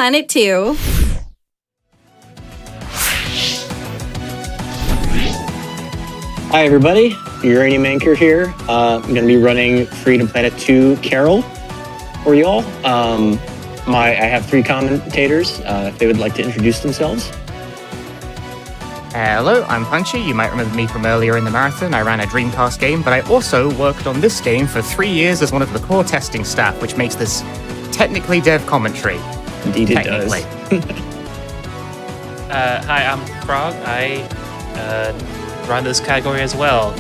Planet 2. Hi everybody, UraniumAnchor here. I'm going to be running Freedom Planet 2 Carol for y'all. I have 3 commentators if they would like to introduce themselves. Hello, I'm Punchy. You might remember me from earlier in the marathon. I ran a Dreamcast game, but I also worked on this game for 3 years as one of the core testing staff, which makes this technically dev commentary. Indeed it does. Hi, I'm Frog. I run this category as well.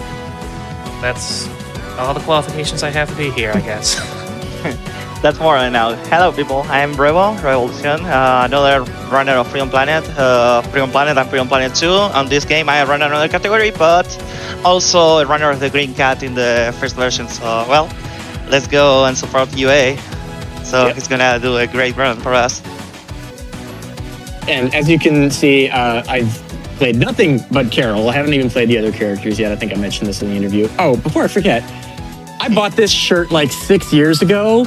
That's all the qualifications I have to be here, I guess. That's more right now. Hello people, I'm Revolucion, another runner of Freedom Planet and Freedom Planet 2. On this game I run another category, but also a runner of the Green Cat in the first version. So, well, let's go and support UA. So he's gonna do a great run for us. And as you can see, I've played nothing but Carol. I haven't even played the other characters yet. I think I mentioned this in the interview. Oh, before I forget, I bought this shirt like 6 years ago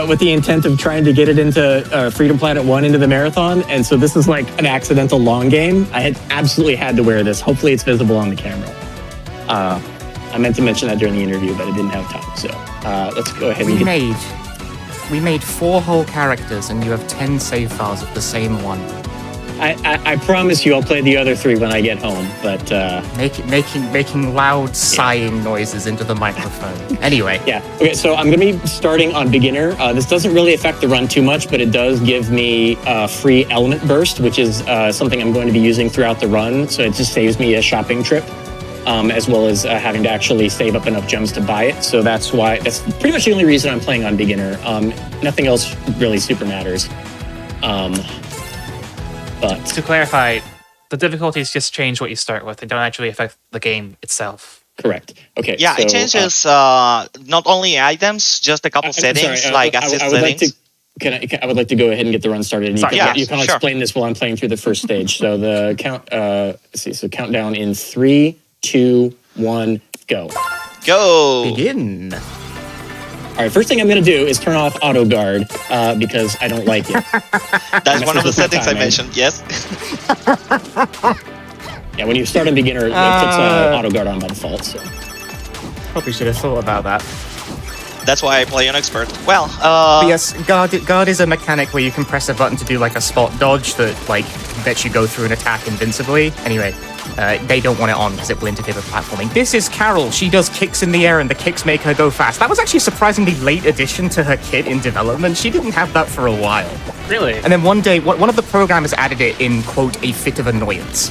with the intent of trying to get it into Freedom Planet 1 into the marathon. And so this is like an accidental long game. I had absolutely had to wear this. Hopefully it's visible on the camera. I meant to mention that during the interview, but I didn't have time. So let's go ahead and We made 4 whole characters and you have 10 save files of the same one. I promise you I'll play the other 3 when I get home, but... Making loud sighing noises into the microphone. Anyway. Yeah. Okay, so I'm going to be starting on beginner. This doesn't really affect the run too much, but it does give me free element burst, which is something I'm going to be using throughout the run. So it just saves me a shopping trip, as well as having to actually save up enough gems to buy it. So that's pretty much the only reason I'm playing on beginner. Nothing else really super matters. But to clarify, the difficulties just change what you start with. They don't actually affect the game itself. Correct. Okay. Yeah, so, it changes not only items, just a couple settings, like assist settings. I would like to go ahead and get the run started. And you can sure. explain this while I'm playing through the first stage. So the count. Let's see. So countdown in 3, 2, 1, go. Go. Begin. All right, first thing I'm going to do is turn off auto guard because I don't like it. That's one of the settings I mentioned, yes. Yeah, when you start on beginner, it puts auto guard on by default. So. Probably should have thought about that. That's why I play on expert. Well, But yes, guard is a mechanic where you can press a button to do like a spot dodge that lets you go through an attack invincibly. Anyway, they don't want it on because it will interfere with platforming. This is Carol. She does kicks in the air and the kicks make her go fast. That was actually a surprisingly late addition to her kit in development. She didn't have that for a while. Really? And then one day, one of the programmers added it in, quote, a fit of annoyance.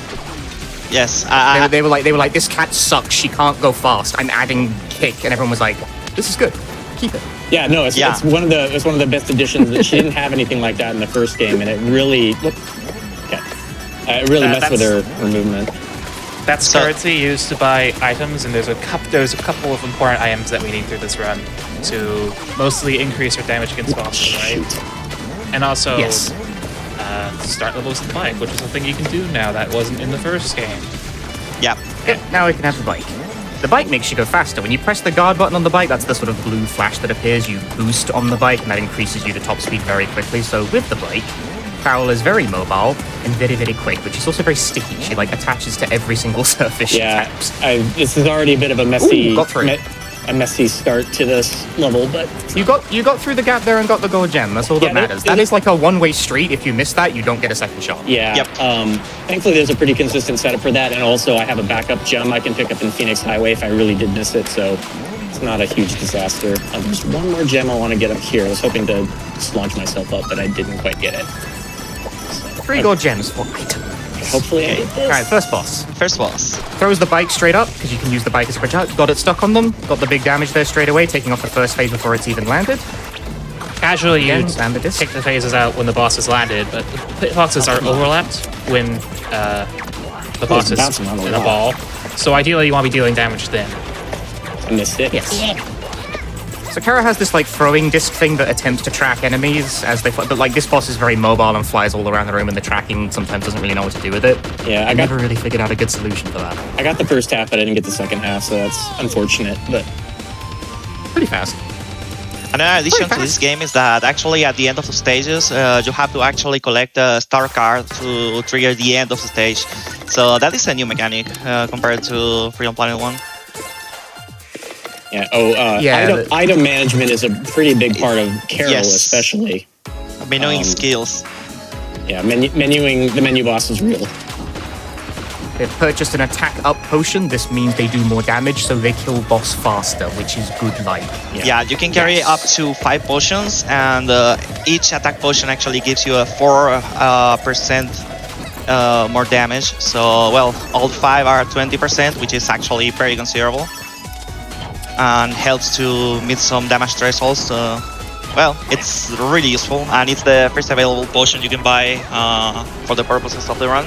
yes. They were like, this cat sucks. She can't go fast. I'm adding kick. And everyone was like, this is good. Keep it. Yeah, no, it's one of the best additions. She didn't have anything like that in the first game, and it really messed with her movement. That's currency used to buy items, and there's a couple of important items that we need through this run to mostly increase our damage against bosses, right? And also start levels with the bike, which is something you can do now that wasn't in the first game. Yeah. Now we can have the bike. The bike makes you go faster. When you press the guard button on the bike, that's the sort of blue flash that appears. You boost on the bike, and that increases you to top speed very quickly. So with the bike, Carol is very mobile and very, very quick, but she's also very sticky. She attaches to every single surface she taps. This is already a bit of a messy, Ooh, messy start to this level, but you got through the gap there and got the gold gem. That's all that matters. That is like a one-way street. If you miss that, you don't get a second shot. Yeah. Yep. Thankfully, there's a pretty consistent setup for that, and also I have a backup gem I can pick up in Phoenix Highway if I really did miss it, so it's not a huge disaster. Just one more gem I want to get up here. I was hoping to just launch myself up, but I didn't quite get it. 3 gold gems for item. Hopefully I get this. All right, first boss. First boss. Throws the bike straight up, because you can use the bike as a projectile. Got it stuck on them. Got the big damage there straight away, taking off the first phase before it's even landed. Casually, you Slam the disc. take the phases out when the boss has landed, but the hitboxes are overlapped when the boss is in a ball. So ideally, you want to be dealing damage then. I missed it. Yes. So Kara has this throwing disc thing that attempts to track enemies as they fly, but this boss is very mobile and flies all around the room, and the tracking sometimes doesn't really know what to do with it. Yeah, I never really figured out a good solution for that. I got the first half, but I didn't get the second half, so that's unfortunate, but pretty fast. Another addition to this game is that actually at the end of the stages, you have to actually collect a star card to trigger the end of the stage. So that is a new mechanic compared to Freedom Planet 1. Yeah. Item management is a pretty big part of Carol, Yes. especially. Menuing skills. Yeah, menuing the menu boss is real. They've purchased an attack up potion. This means they do more damage, so they kill boss faster, which is good like. Yeah, you can carry up to 5 potions, and each attack potion actually gives you a 4% more damage. So, well, all 5 are 20%, which is actually very considerable. And helps to meet some damage thresholds. Well, it's really useful, and it's the first available potion you can buy for the purposes of the run.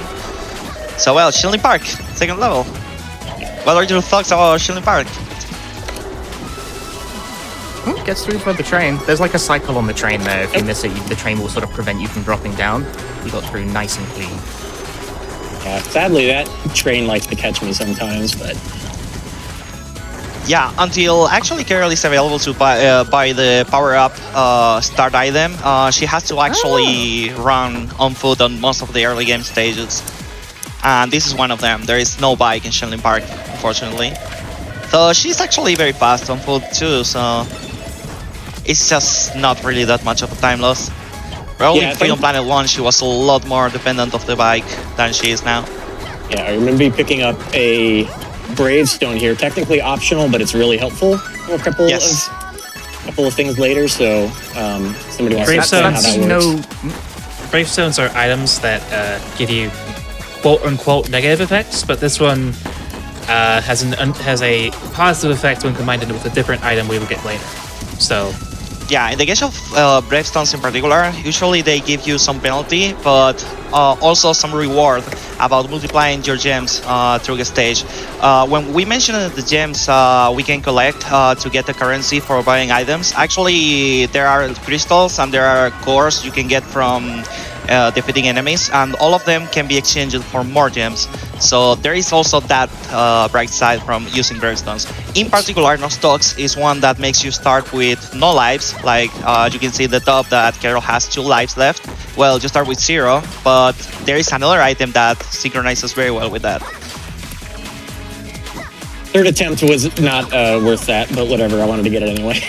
So, well, Shielding Park, 2nd level. What are your thoughts about Shielding Park? Gets through for the train. There's like a cycle on the train there. If you miss it, the train will sort of prevent you from dropping down. You got through nice and clean. Yeah, sadly, that train likes to catch me sometimes, but... Yeah, until actually Carol is available to buy the power-up start item, she has to actually run on foot on most of the early game stages. And this is one of them. There is no bike in Shielding Park, unfortunately. So she's actually very fast on foot too, so it's just not really that much of a time loss. Probably in Freedom Planet 1, she was a lot more dependent of the bike than she is now. Yeah, I remember picking up a Bravestone here, technically optional, but it's really helpful for a couple of things later. So somebody wants to know how that works. Bravestones are items that give you quote-unquote negative effects, but this one has a positive effect when combined with a different item we will get later. So, yeah, in the case of Bravestones in particular, usually they give you some penalty, but also some reward about multiplying your gems through the stage. When we mentioned the gems we can collect to get the currency for buying items, actually there are crystals and there are cores you can get from defeating enemies, and all of them can be exchanged for more gems. So there is also that bright side from using gravestones. In particular, Nostox is one that makes you start with no lives. Like you can see at the top that Carol has 2 lives left. Well, you start with 0, but there is another item that synchronizes very well with that. Third attempt was not worth that, but whatever, I wanted to get it anyway.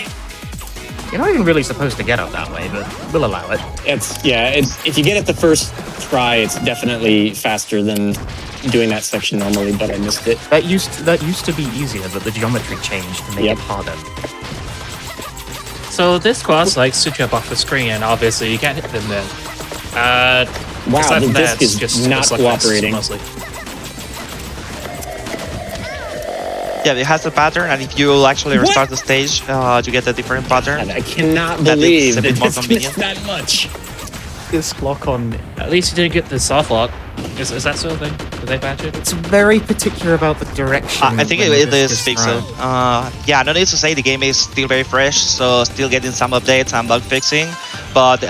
You're not even really supposed to get up that way, but we'll allow it. If you get it the first try, it's definitely faster than doing that section normally, but I missed it. That used to be easier, but the geometry changed to make it harder. So this quest likes to jump off the screen, and obviously you can't hit them then. Wow, the disc is just not cooperating. Mostly. Yeah, it has a pattern, and if you actually restart the stage, you get a different pattern. I cannot believe that it's a bit more convenient. that much. Disc lock on. At least you didn't get the soft lock. Is that sort of thing? Did they patch it? It's very particular about the direction. I think it is fixed. Yeah, no need to say the game is still very fresh, so still getting some updates and bug fixing, but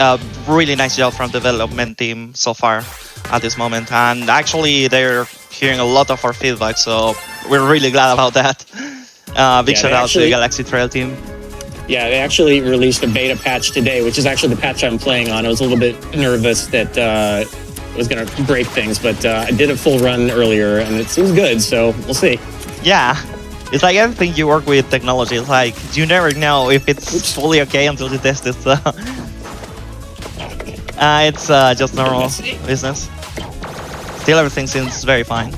really nice job from the development team so far at this moment. And actually, they're hearing a lot of our feedback, so we're really glad about that. Big shout out to the Galaxy Trail team. Yeah, they actually released a beta patch today, which is actually the patch I'm playing on. I was a little bit nervous that it was going to break things, but I did a full run earlier, and it seems good, so we'll see. Yeah, it's like everything you work with technology. It's like, you never know if it's fully okay until you test it, so... it's just normal business. Still, everything seems very fine.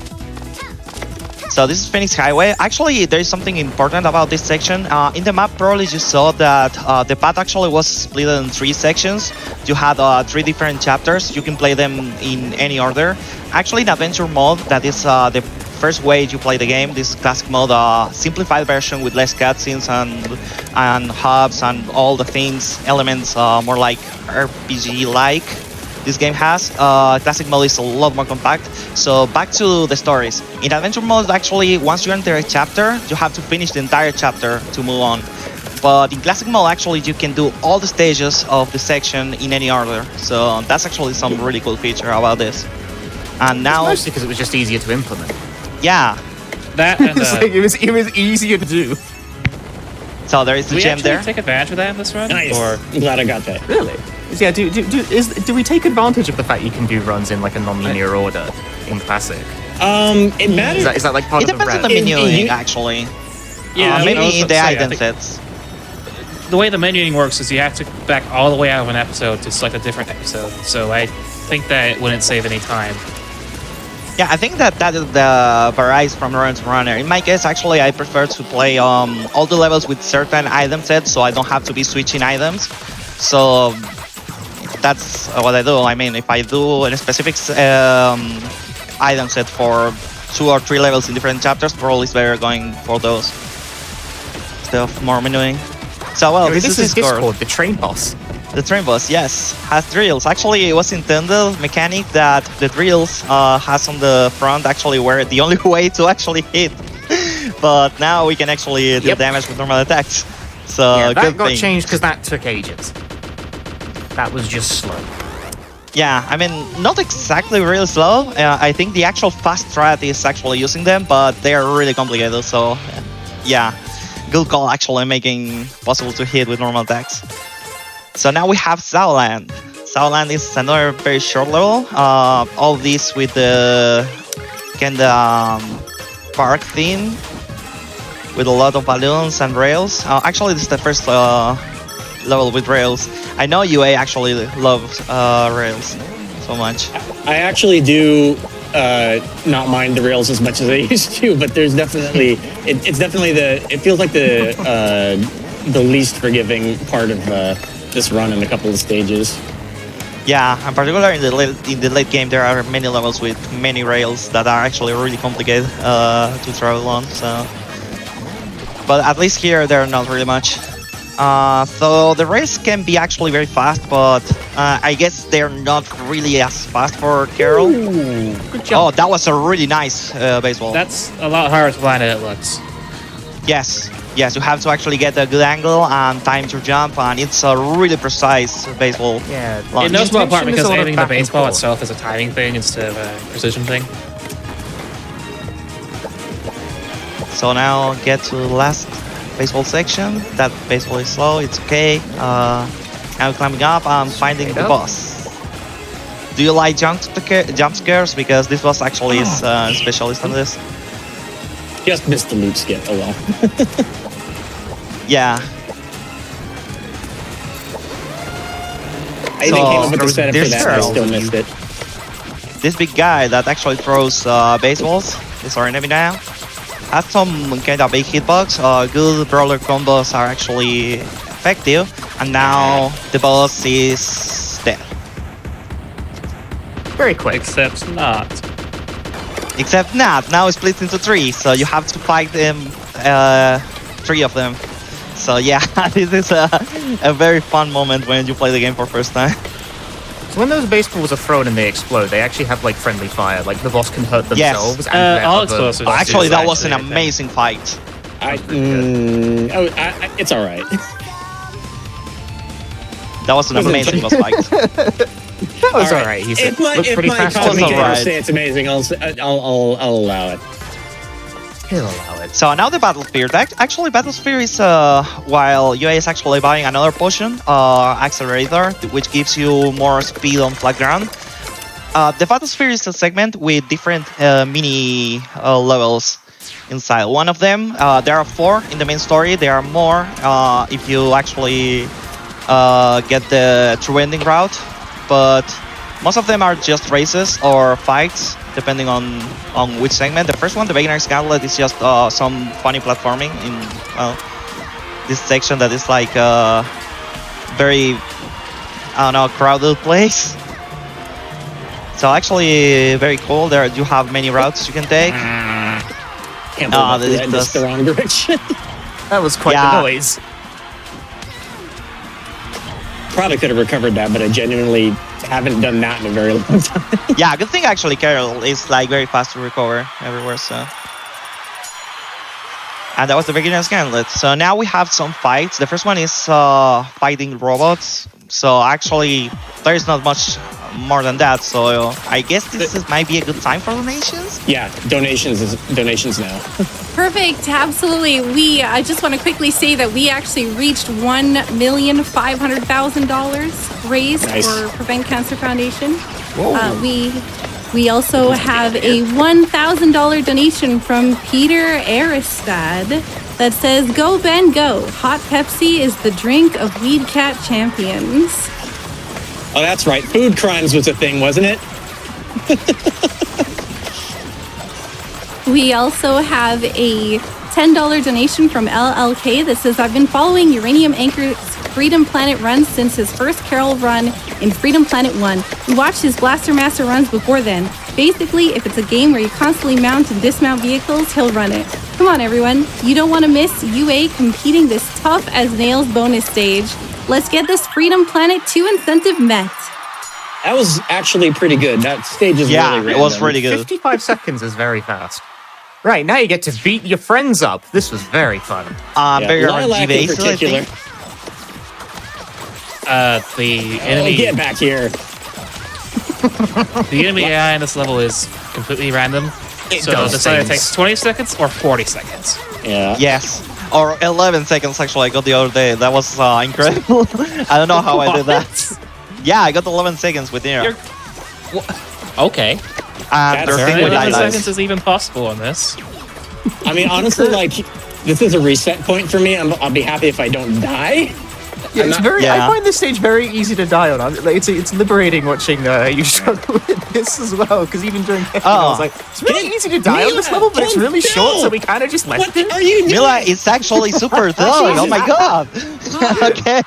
So this is Phoenix Highway. Actually, there is something important about this section. In the map, probably you saw that the path actually was split in 3 sections. You had 3 different chapters. You can play them in any order. Actually, in Adventure mode, that is the first way you play the game. This classic mode, simplified version with less cutscenes and hubs and all the things, elements more like RPG-like. This game has. Classic mode is a lot more compact. So back to the stories. In Adventure mode, actually, once you enter a chapter, you have to finish the entire chapter to move on. But in Classic mode, actually, you can do all the stages of the section in any order. So that's actually some really cool feature about this. And now... It's mostly because it was just easier to implement. Yeah. That and, it was easier to do. So there is Do the we gem actually there. take advantage of that in this run? Nice. Or I'm glad I got that. Really? Yeah. Do we take advantage of the fact you can do runs in like a non-linear order in Classic? It matters. Is that like part It of the depends on red? the menuing, you- actually. yeah, Maybe I was in about the to say, I item think sets. the way the menuing works is you have to back all the way out of an episode to select a different episode. So I think that it wouldn't save any time. Yeah, I think that varies from run to runner. In my case, actually, I prefer to play all the levels with certain item sets, so I don't have to be switching items. So that's what I do. I mean, if I do a specific item set for 2 or 3 levels in different chapters, probably it's better going for those instead of more menuing. So, well, this is Discord, the train boss. The train boss, yes, has drills. Actually, it was intended mechanic that the drills has on the front actually were the only way to actually hit. But now we can actually do damage with normal attacks. So Yeah, that good got thing. changed because that took ages. That was just slow. Yeah, I mean, not exactly really slow. I think the actual fast strat is actually using them, but they are really complicated. So, yeah, good call actually making possible to hit with normal attacks. So now we have Southland. Southland is another very short level. All this with the kind of park theme with a lot of balloons and rails. Actually, this is the first level with rails. I know UA actually loves rails so much. I actually do not mind the rails as much as I used to, but there's definitely it's definitely it feels like the least forgiving part of this run in a couple of stages. Yeah, and particularly in the late game, there are many levels with many rails that are actually really complicated to travel on. So, but at least here they're not really much. So the rails can be actually very fast, but I guess they're not really as fast for Carol. Good job. Oh, that was a really nice baseball. That's a lot harder to land than it looks. Yes, you have to actually get a good angle and time to jump, and it's a really precise baseball. Yeah. launch. It knows about part Intention is because a lot of aiming the back and baseball forth. itself is a timing thing instead of a precision thing. So now get to the last baseball section. That baseball is slow, it's okay. Now climbing up and finding the up. boss. Do you like jump scares? Because this was actually his specialist on this. Just missed the loop skip. Oh well. Yeah. I even came up with the setup for this that, but I girl- still missed it. This big guy that actually throws baseballs, is our enemy now, has some kind of big hitbox. Good brawler combos are actually effective, and now the boss is dead. Very quick. Except not. Except not, now it splits into 3, so you have to fight them, 3 of them. So yeah, this is a very fun moment when you play the game for first time. So when those baseballs are thrown and they explode, they actually have like friendly fire. Like the boss can hurt themselves. And let all other explosives bosses Actually, that was an actually, I think. amazing fight. It's all right. That was an amazing boss fight. That was alright. He said, If my, looked if pretty my fast to commentator me. commentators right. say it's amazing, I'll allow it. He'll allow it. So now the Battle Sphere. Actually, Battle Sphere is while UA is actually buying another potion, Accelerator, which gives you more speed on flat ground. The Battle Sphere is a segment with different mini levels inside. One of them, there are 4 in the main story. There are more if you actually get the true ending route, but most of them are just races or fights, depending on which segment. The first one, the Beginner's Gauntlet, is just some funny platforming in, well, this section that is like a very, I don't know, crowded place. So actually very cool. There you have many routes you can take. Can't Ah, believe I this missed the wrong direction. That was quite Yeah. the noise. Probably could have recovered that, but I genuinely haven't done that in a very long time. Yeah, good thing actually Carol is like very fast to recover everywhere, so. And that was the Beginner's Gauntlet. So now we have some fights. The first one is fighting robots. So actually there is not much more than that. So I guess might be a good time for donations. Yeah, donations now. Perfect, absolutely. I just want to quickly say that we actually reached $1,500,000 raised for Prevent Cancer Foundation. We also have a $1,000 donation from Peter Aristad that says, "Go Ben, go! Hot Pepsi is the drink of Weed Cat champions." Oh, that's right. Food crimes was a thing, wasn't it? We also have a $10 donation from LLK that says, "I've been following UraniumAnchor's Freedom Planet runs since his first Carol run in Freedom Planet 1. We watched his Blaster Master runs before then. Basically, if it's a game where you constantly mount and dismount vehicles, he'll run it. Come on, everyone. You don't want to miss UA competing this tough as nails bonus stage. Let's get this Freedom Planet 2 incentive met." That was actually pretty good. That stage is really random. It was pretty good. 55 seconds is very fast. Right, now you get to beat your friends up. This was very fun. Very Lilac in particular. The enemy. Get back here. The enemy AI in this level is completely random. So this either takes 20 seconds or 40 seconds. Yeah. Yes. Or 11 seconds, actually, I got the other day. That was incredible. I don't know how I did that. Yeah, I got 11 seconds with Nira. Okay. And their thing with 11 Lilac. seconds is even possible on this. I mean, honestly, like, this is a reset point for me. I'll be happy if I don't die. Yeah, it's I find this stage very easy to die on. It's liberating watching you struggle with this as well, because even during I was like, it's really easy to die on this level, but it's really short, so we kind of just left it. What are you doing? Mila, it's actually super thug. Oh my god. Okay.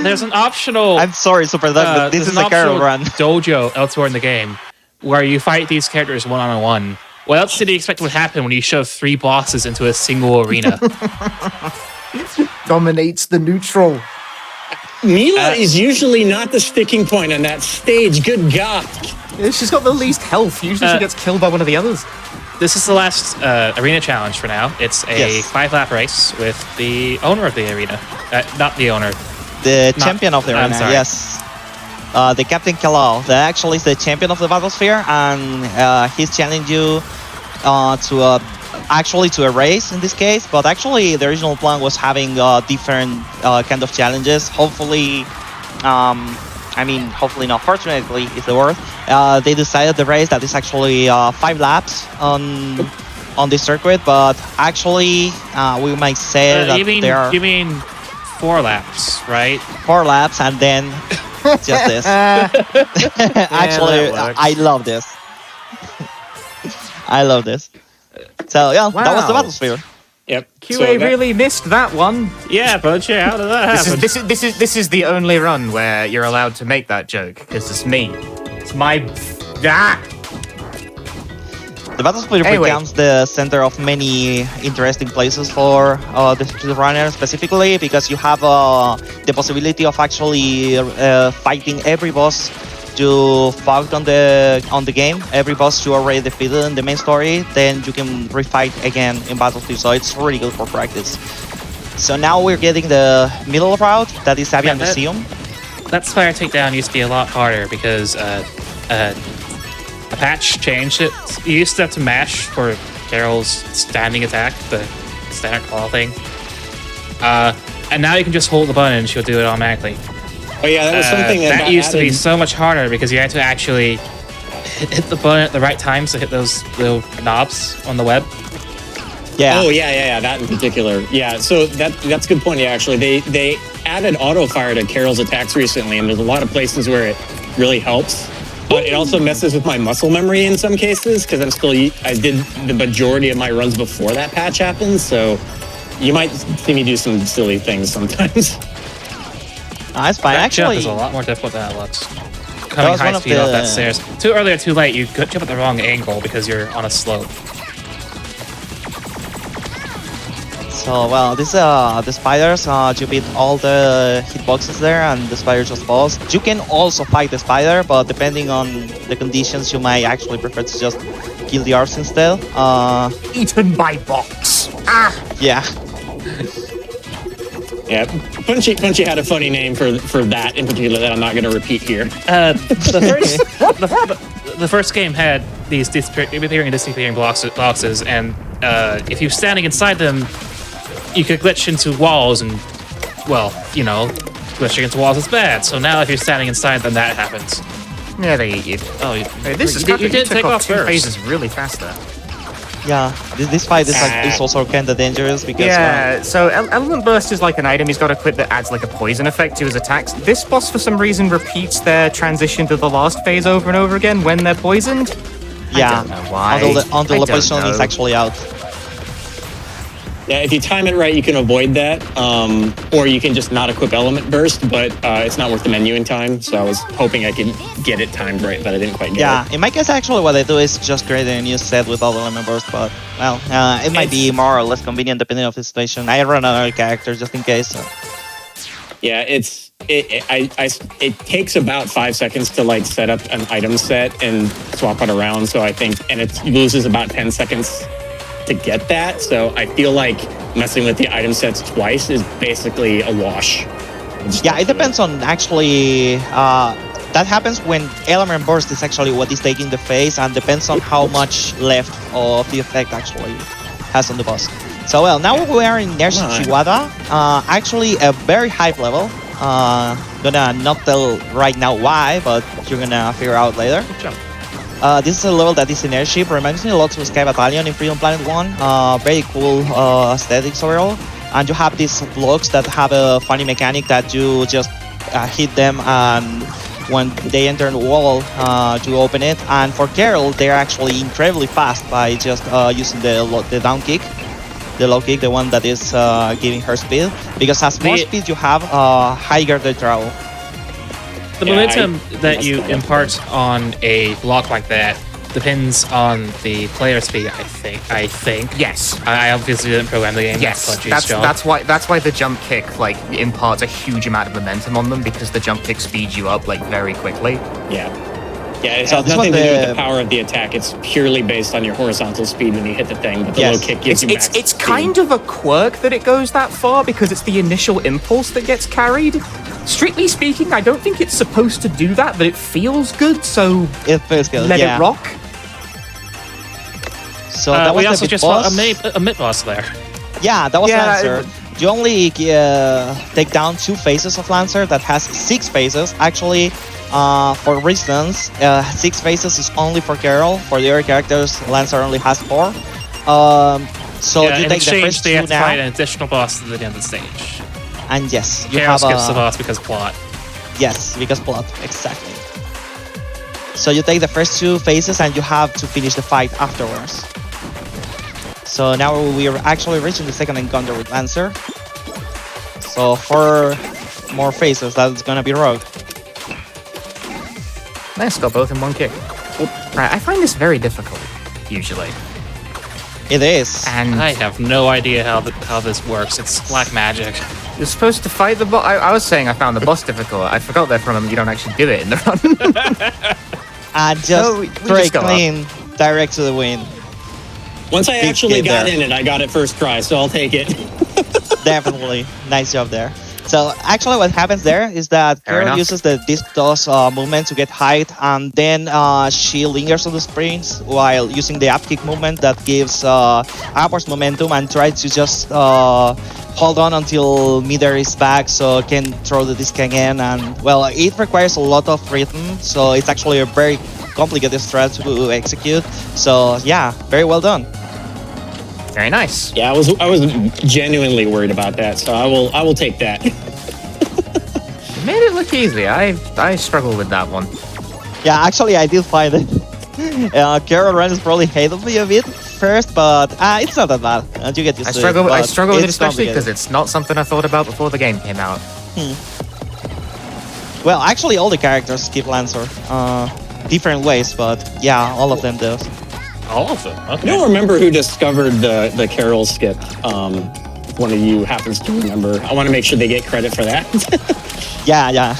There's an optional. I'm sorry, super thug, but this is a Carol run. Dojo elsewhere in the game where you fight these characters one-on-one. What else did you expect would happen when you shove 3 bosses into a single arena? Dominates the neutral. Mila is usually not the sticking point on that stage. Good God. She's got the least health. Usually she gets killed by one of the others. This is the last arena challenge for now. It's a 5-lap race with the owner of the arena. Not the owner. The champion of the arena, sorry. yes. The Captain Kalal. That actually is the champion of the Battlesphere, and he's challenging you to a race in this case, but actually the original plan was having different kind of challenges. Hopefully, hopefully not, fortunately is the word. They decided the race that is actually 5 laps on this circuit, but actually we might say that there are... You mean 4 laps, right? 4 laps and then just this. Actually, I love this. I love this. So yeah, that was the Battlesphere. Yep. QA really missed that one. Yeah, Punchy, how did that happen? This is the only run where you're allowed to make that joke, because it's me. It's my... The Battlesphere becomes the center of many interesting places for the speedrunner specifically, because you have the possibility of actually fighting every boss you fought on the game. Every boss you already defeated in the main story, then you can refight again in Battlefield, so it's really good for practice. So now we're getting the middle route, that is Avian Museum. That Spire takedown used to be a lot harder because a patch changed it. You used to have to mash for Carol's standing attack, the standard claw thing. And now you can just hold the button and she'll do it automatically. Oh yeah, that was something that used to be so much harder because you had to actually hit the button at the right times to hit those little knobs on the web. Yeah. Oh yeah, that in particular. Yeah, so that's a good point. Yeah, actually, they added auto fire to Carol's attacks recently, and there's a lot of places where it really helps. But it also messes with my muscle memory in some cases because I did the majority of my runs before that patch happened. So you might see me do some silly things sometimes. That's fine. That jump Actually, is a lot more difficult than that looks. Coming high speed off that stairs. Too early or too late, you could jump at the wrong angle because you're on a slope. So, well, this the spiders, you beat all the hitboxes there, and the spider just falls. You can also fight the spider, but depending on the conditions, you might actually prefer to just kill the arcs instead. Eaten by box. Yeah. Yeah, Punchy had a funny name for that in particular that I'm not going to repeat here. The first game had these disappearing and disappearing boxes, and if you're standing inside them, you could glitch into walls, and well, you know, glitching into walls is bad. So now if you're standing inside them, that happens. Yeah, they eat you. Oh, Hey, this is you you did took take off off 2 first. phases really fast there. Yeah, this fight is also kind of dangerous because Yeah, so Element Burst is like an item he's got equipped that adds like a poison effect to his attacks. This boss, for some reason, repeats their transition to the last phase over and over again when they're poisoned. yeah, I don't know why. until I the poison don't is know. actually out. Yeah, if you time it right, you can avoid that, or you can just not equip Element Burst, but it's not worth the menuing time, so I was hoping I could get it timed right, but I didn't quite get Yeah, it. in my case, actually, what I do is just create a new set with all the element burst, but, well, it might be more or less convenient depending on the situation. I run another character just in case. So. Yeah, it takes about 5 seconds to like set up an item set and swap it around, so I think, and it loses about 10 seconds to get that, so I feel like messing with the item sets twice is basically a wash. Yeah, it depends on actually. That happens when element burst is actually what is taking the phase, and depends on how much left of the effect actually has on the boss. So well, now we are in Nershi Chiwada, actually a very high level. Gonna not tell right now why, but you're gonna figure out later. Good job. This is a level that is in airship, reminds me a lot of Sky Battalion in Freedom Planet 1. Very cool aesthetics overall. And you have these blocks that have a funny mechanic that you just hit them, and when they enter the wall, you open it. And for Carol, they're actually incredibly fast by just using the down kick. The low kick, the one that is giving her speed. Because as more speed you have, higher the draw. The momentum that you impart on a block like that depends on the player speed. I think. Yes. I obviously didn't program the game. Yes, Punchy's job. that's why the jump kick like imparts a huge amount of momentum on them, because the jump kick speeds you up like very quickly. Yeah, it So has this nothing one, to do with the- the power of the attack. It's purely based on your horizontal speed when you hit the thing, but the Yes. low kick gives you max It's speed. kind of a quirk that it goes that far, because it's the initial impulse that gets carried. Strictly speaking, I don't think it's supposed to do that, but it feels good, so It feels good. let yeah. it rock. So that was we also the big just boss. fought a mid boss there. Yeah, that was Yeah, Lancer. You only take down 2 phases of Lancer that has 6 phases. Actually, for reasons, 6 phases is only for Carol. For the other characters, Lancer only has 4. So Yeah, you in take the exchange, first they 2 have to fight now, an additional boss at the end of the stage. and yes, you Carol have skips the boss because plot. Yes, because plot, exactly. So you take the first 2 phases and you have to finish the fight afterwards. So now we are actually reaching the second encounter with Lancer. So 4 more phases, that's gonna be rogue. Nice, got both in one kick. Right, I find this very difficult, usually. It is. And I have no idea how this works. It's black magic. you're supposed to fight the boss. I was saying I found the boss difficult. I forgot there from him you don't actually do it in the run. And just No, we straight just go up. clean, direct to the win. Once I Big actually game got there. in it, I got it first try, so I'll take it. Definitely. Nice job there. So actually what happens there is that Fair Carol enough. uses the disc toss movement to get height, and then she lingers on the springs while using the upkick movement that gives upwards momentum, and tries to just hold on until Meter is back so can throw the disc again. And well, it requires a lot of rhythm, so it's actually a very complicated strat to execute. So yeah, very well done. Very nice. Yeah, I was genuinely worried about that, so I will take that. You made it look easy. I struggle with that one. Yeah, actually, I did find it. Carol runs probably hated me a bit first, but it's not that bad. You get used I to struggle. it. I but struggle with it it's especially because complicated. it's not something I thought about before the game came out. Well, actually, all the characters skip Lancer. Different ways, but yeah, all of them do. All of them. I Okay. don't remember who discovered the Carol skip. If one of you happens to remember, I want to make sure they get credit for that. Yeah.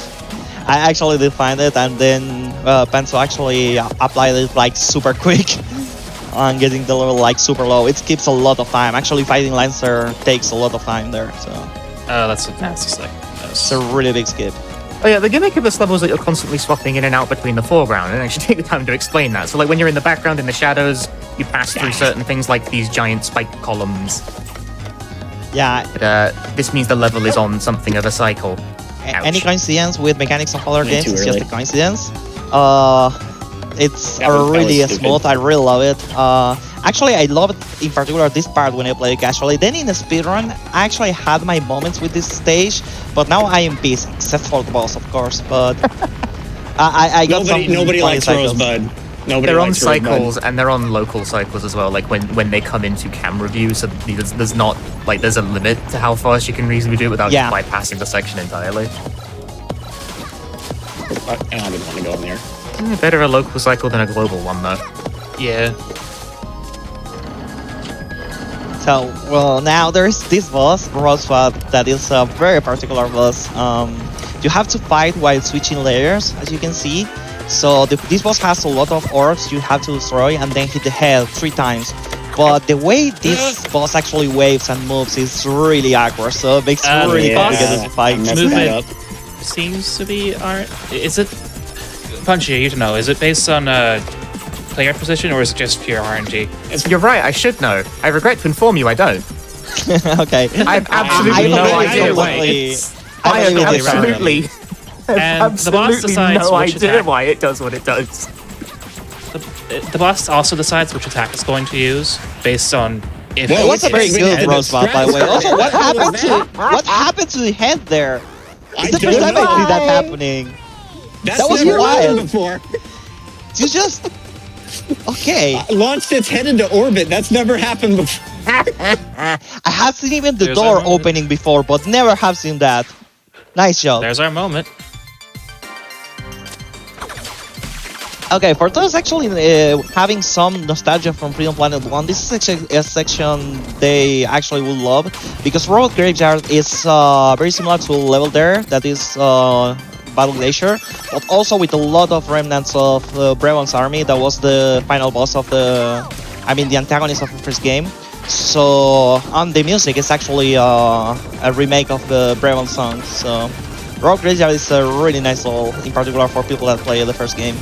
I actually did find it, and then Penso actually applied it like super quick on getting the level like super low. It skips a lot of time. Actually, fighting Lancer takes a lot of time there. So Oh, that's sick. It's a really big skip. Oh yeah, the gimmick of this level is that you're constantly swapping in and out between the foreground, and I should take the time to explain that. So like when you're in the background in the shadows, you pass through certain things like these giant spike columns. Yeah. But this means the level is on something of a cycle. Ouch. Any coincidence with mechanics of other games is just a coincidence. It's really smooth. I really love it. Actually, I love it in particular this part when I play it casually. Then in the speedrun, I actually had my moments with this stage, but now I am pissed, except for the boss, of course. But I got nobody likes cycles. Rosebud. They're on cycles and they're on local cycles as well. Like when they come into camera view, so there's not like there's a limit to how fast you can reasonably do it without just bypassing the section entirely. I didn't want to go in there. Better a local cycle than a global one, though. Yeah. So, well, now there's this boss, Rosebud, that is a very particular boss. You have to fight while switching layers, as you can see. So this boss has a lot of orbs you have to destroy and then hit the head 3 times. But the way this boss actually waves and moves is really awkward, so it makes it really complicated to fight. Movement seems to be... Is it... Punchy, you need to know. Is it based on player position or is it just pure RNG? You're right, I should know. I regret to inform you I don't. Okay. I have absolutely no idea why. I have absolutely... And the boss decides no which idea attack. why it does what it does. The boss also decides which attack it's going to use based on if. Well, what's a very good Rosebud, by the way. Also, what What happened to the head there? It's the don't first time I know. see that happening. That was never wild. happened before. You just okay. Launched its head into orbit. That's never happened before. I have seen even the There's door our moment. opening before, but never have seen that. Nice job. There's our moment. Okay, for those actually having some nostalgia from Freedom Planet 1, this is actually a section they actually will love, because Road Graveyard is very similar to a level there that is Battle Glacier, but also with a lot of remnants of Brevon's army. That was the final boss of the antagonist of the first game. So, on the music, it's actually a remake of the Brevon song. So, Road Graveyard is a really nice level, in particular for people that play the first game.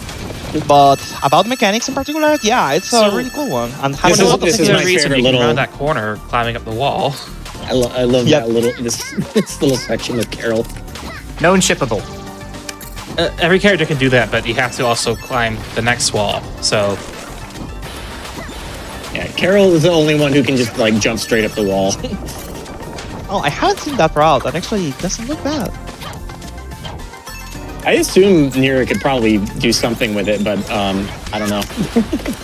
But about mechanics in particular, yeah, it's a really cool one. And has a lot of this is There's my a reason favorite you can little- round that corner, climbing up the wall. I love Yep. that little this little section with Carol. Known shippable. Every character can do that, but you have to also climb the next wall. So Yeah, Carol is the only one who can just like jump straight up the wall. Oh, I haven't seen that route. That actually doesn't look bad. I assume Nira could probably do something with it, but I don't know.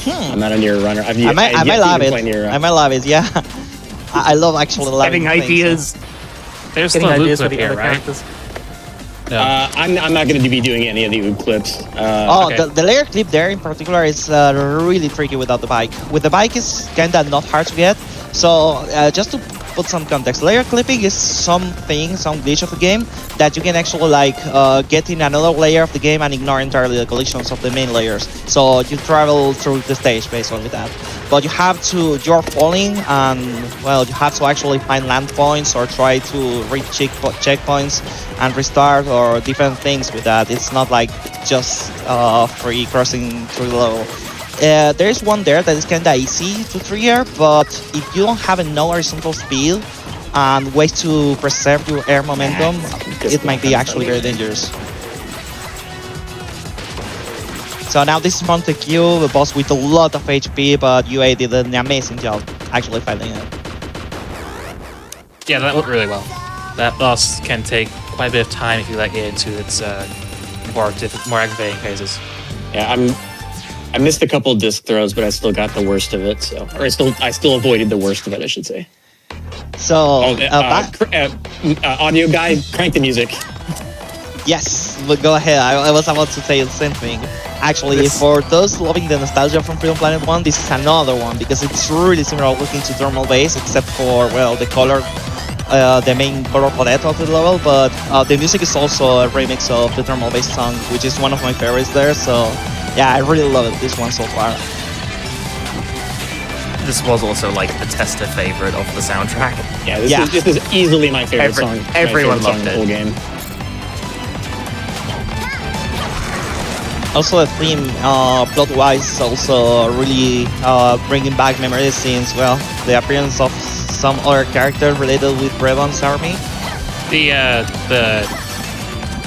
I'm not a Nira runner. I might love it. I might love it. Yeah, I love actually loving Having ideas. there's Getting the loot ideas for clip the here, other right? characters. No. I'm not going to be doing any of the OOB clips. okay. the layer clip there in particular is really tricky without the bike. With the bike, it's kinda not hard to get. So just to put some context, layer clipping is some glitch of the game that you can actually get in another layer of the game and ignore entirely the collisions of the main layers. So you travel through the stage based on with that. But you're falling, and well, you have to actually find land points or try to reach checkpoints and restart or different things with that. It's not like just free crossing through the level. There is one there that is kinda easy to trigger, but if you don't have no horizontal speed and ways to preserve your air momentum, it might be actually very dangerous. So now this is Montague, the boss with a lot of HP, but UA did an amazing job actually fighting it. Yeah, that went really well. That boss can take quite a bit of time if you get into its more aggravating phases. Yeah, I missed a couple disc throws, but I still got the worst of it. So, or I still avoided the worst of it, I should say. So Audio guy, crank the music. yes, but go ahead. I was about to say the same thing. Actually, for those loving the nostalgia from Freedom Planet 1, this is another one because it's really similar looking to Thermal Base, except for, well, the color, the main color palette of the level, but the music is also a remix of the Thermal Base song, which is one of my favorites there, so yeah, I really love it, this one so far. This was also like the tester favorite of the soundtrack. Yeah, this is easily my favorite song. Everyone my favorite song loved in the it. whole game. Also, the theme, plot-wise, also really bringing back memories scenes. Well, the appearance of some other character related with Brevon's army. The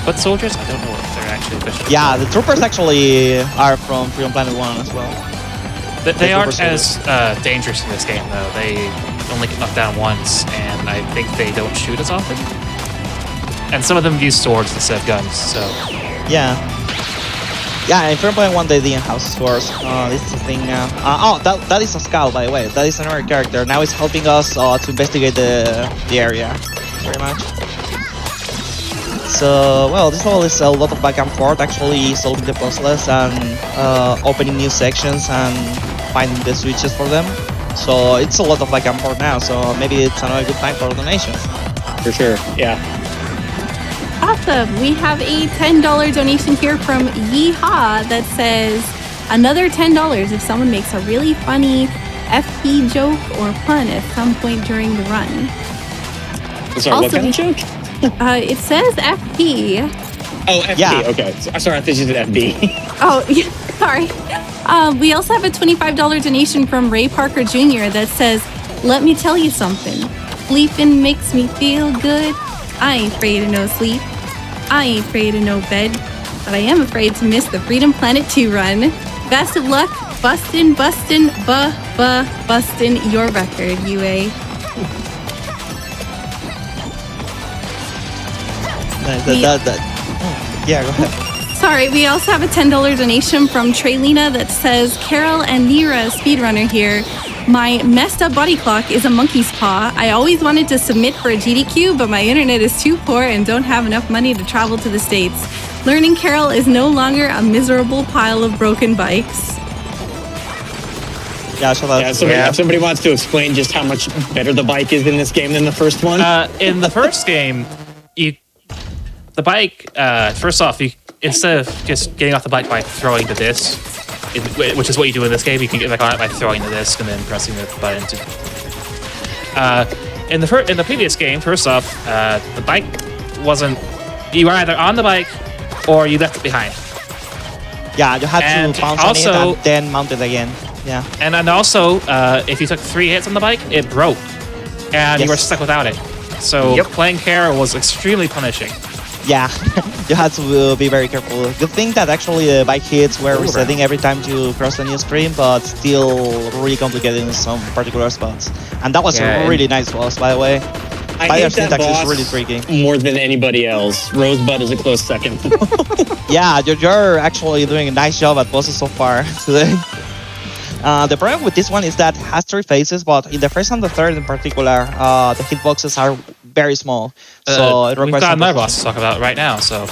foot soldiers? I don't know what they're actually officially Yeah, called. the troopers actually are from Freedom Planet 1 as well. They aren't trooper as dangerous in this game, though. They only get knocked down once, and I think they don't shoot as often. And some of them use swords instead of guns, so... Yeah. Yeah, in Freedom Planet 1 they didn't have swords. This is the thing now. That is a scout, by the way. That is another character. Now he's helping us to investigate the area, very much. So, well, this level is a lot of back and forth, actually solving the puzzles and opening new sections and finding the switches for them. So it's a lot of back and forth now, so maybe it's another good time for donations. For sure, yeah. Awesome. We have a $10 donation here from Yeehaw that says, another $10 if someone makes a really funny FP joke or pun at some point during the run. Sorry, what Also, kind of joke? It says FP. Oh, FB, Yeah. okay. Sorry, I thought you said FB. Oh, yeah, sorry. We also have a $25 donation from Ray Parker Jr. that says, let me tell you something. Sleeping makes me feel good. I ain't afraid of no sleep. I ain't afraid of no bed. But I am afraid to miss the Freedom Planet 2 run. Best of luck. Bustin' your record, UA. Yeah, go ahead. Sorry, we also have a $10 donation from Traylina that says, Carol and Nira, speedrunner here. My messed up body clock is a monkey's paw. I always wanted to submit for a GDQ, but my internet is too poor and don't have enough money to travel to the States. Learning Carol is no longer a miserable pile of broken bikes. Yeah, so that's... If somebody wants to explain just how much better the bike is in this game than the first one. In the first game, the bike, first off, instead of just getting off the bike by throwing the disc, which is what you do in this game, you can get back on it by throwing the disc and then pressing the button to... in the previous game, first off, the bike wasn't... You were either on the bike or you left it behind. Yeah, you had And to bounce also- on it and then mount it again. Yeah. And then also, if you took 3 hits on the bike, it broke. And you were Yes. stuck without it. So playing Carol was extremely punishing. Yeah, you had to be very careful. Good thing that actually the bike hits were resetting every time to cross the new screen, but still really complicated in some particular spots. And that was a really nice boss, by the way. I Spider hate that syntax boss is really tricky. more than anybody else. Rosebud is a close second. Yeah, you're actually doing a nice job at bosses so far today. The problem with this one is that it has 3 phases, but in the first and the third in particular, the hitboxes are very small. So it We've requires got some another precision. boss to talk about right now, so...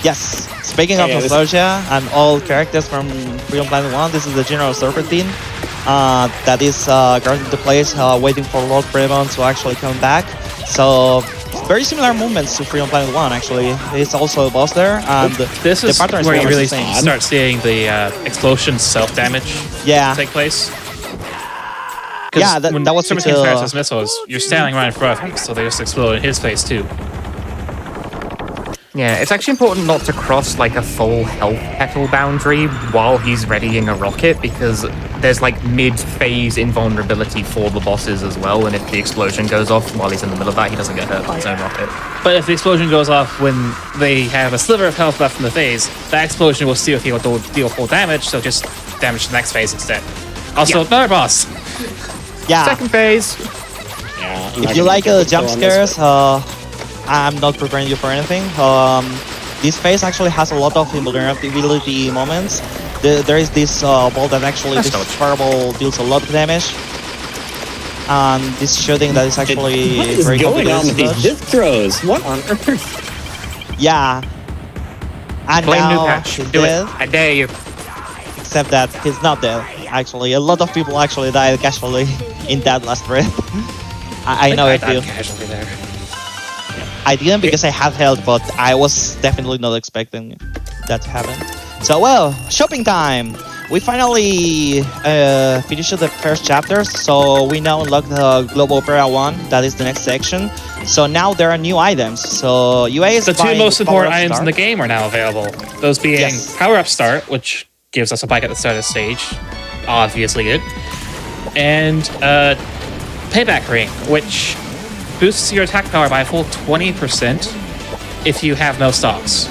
Yes. Speaking of yeah, nostalgia and all characters from Freedom Planet 1, this is the General Serpentine that is guarding the place, waiting for Lord Brevon to actually come back. So very similar movements to Freedom Planet 1 actually. It's also a boss there, and This the is pattern is where you more or really less the same. start seeing the explosion self-damage take place. Yeah, that was Serpentine fires his missiles. You're standing right in front of him, so they just explode in his face too. Yeah, it's actually important not to cross like a full health petal boundary while he's readying a rocket, because there's like mid-phase invulnerability for the bosses as well, and if the explosion goes off while he's in the middle of that, he doesn't get hurt by his own rocket. But if the explosion goes off when they have a sliver of health left in the phase, that explosion will still deal full damage, so just damage the next phase instead. Also, another boss. Yeah. Second phase. Yeah, If you like jump scares, I'm not preparing you for anything. This phase actually has a lot of invulnerability moments. There is this ball that actually this fireball deals a lot of damage. And this shooting that is actually what is very going on with complicated to these dodge. disc throws? What on earth? Yeah. And Blame new now patch. he's Do dead, it. I dare you. except that he's not dead. Actually, a lot of people actually died casually in that last breath. I know it too. Casually there. I didn't because I had health, but I was definitely not expecting that to happen. So, well, shopping time! we finally finished the first chapters, so we now unlock the Global Opera 1, that is the next section. So now there are new items. So UA is The two buying most important Power Up items in the Start. game are now available. Those being Yes. Power Up Start, which gives us a bike at the start of the stage, obviously good, and Payback Ring, which boosts your attack power by a full 20% if you have no stocks.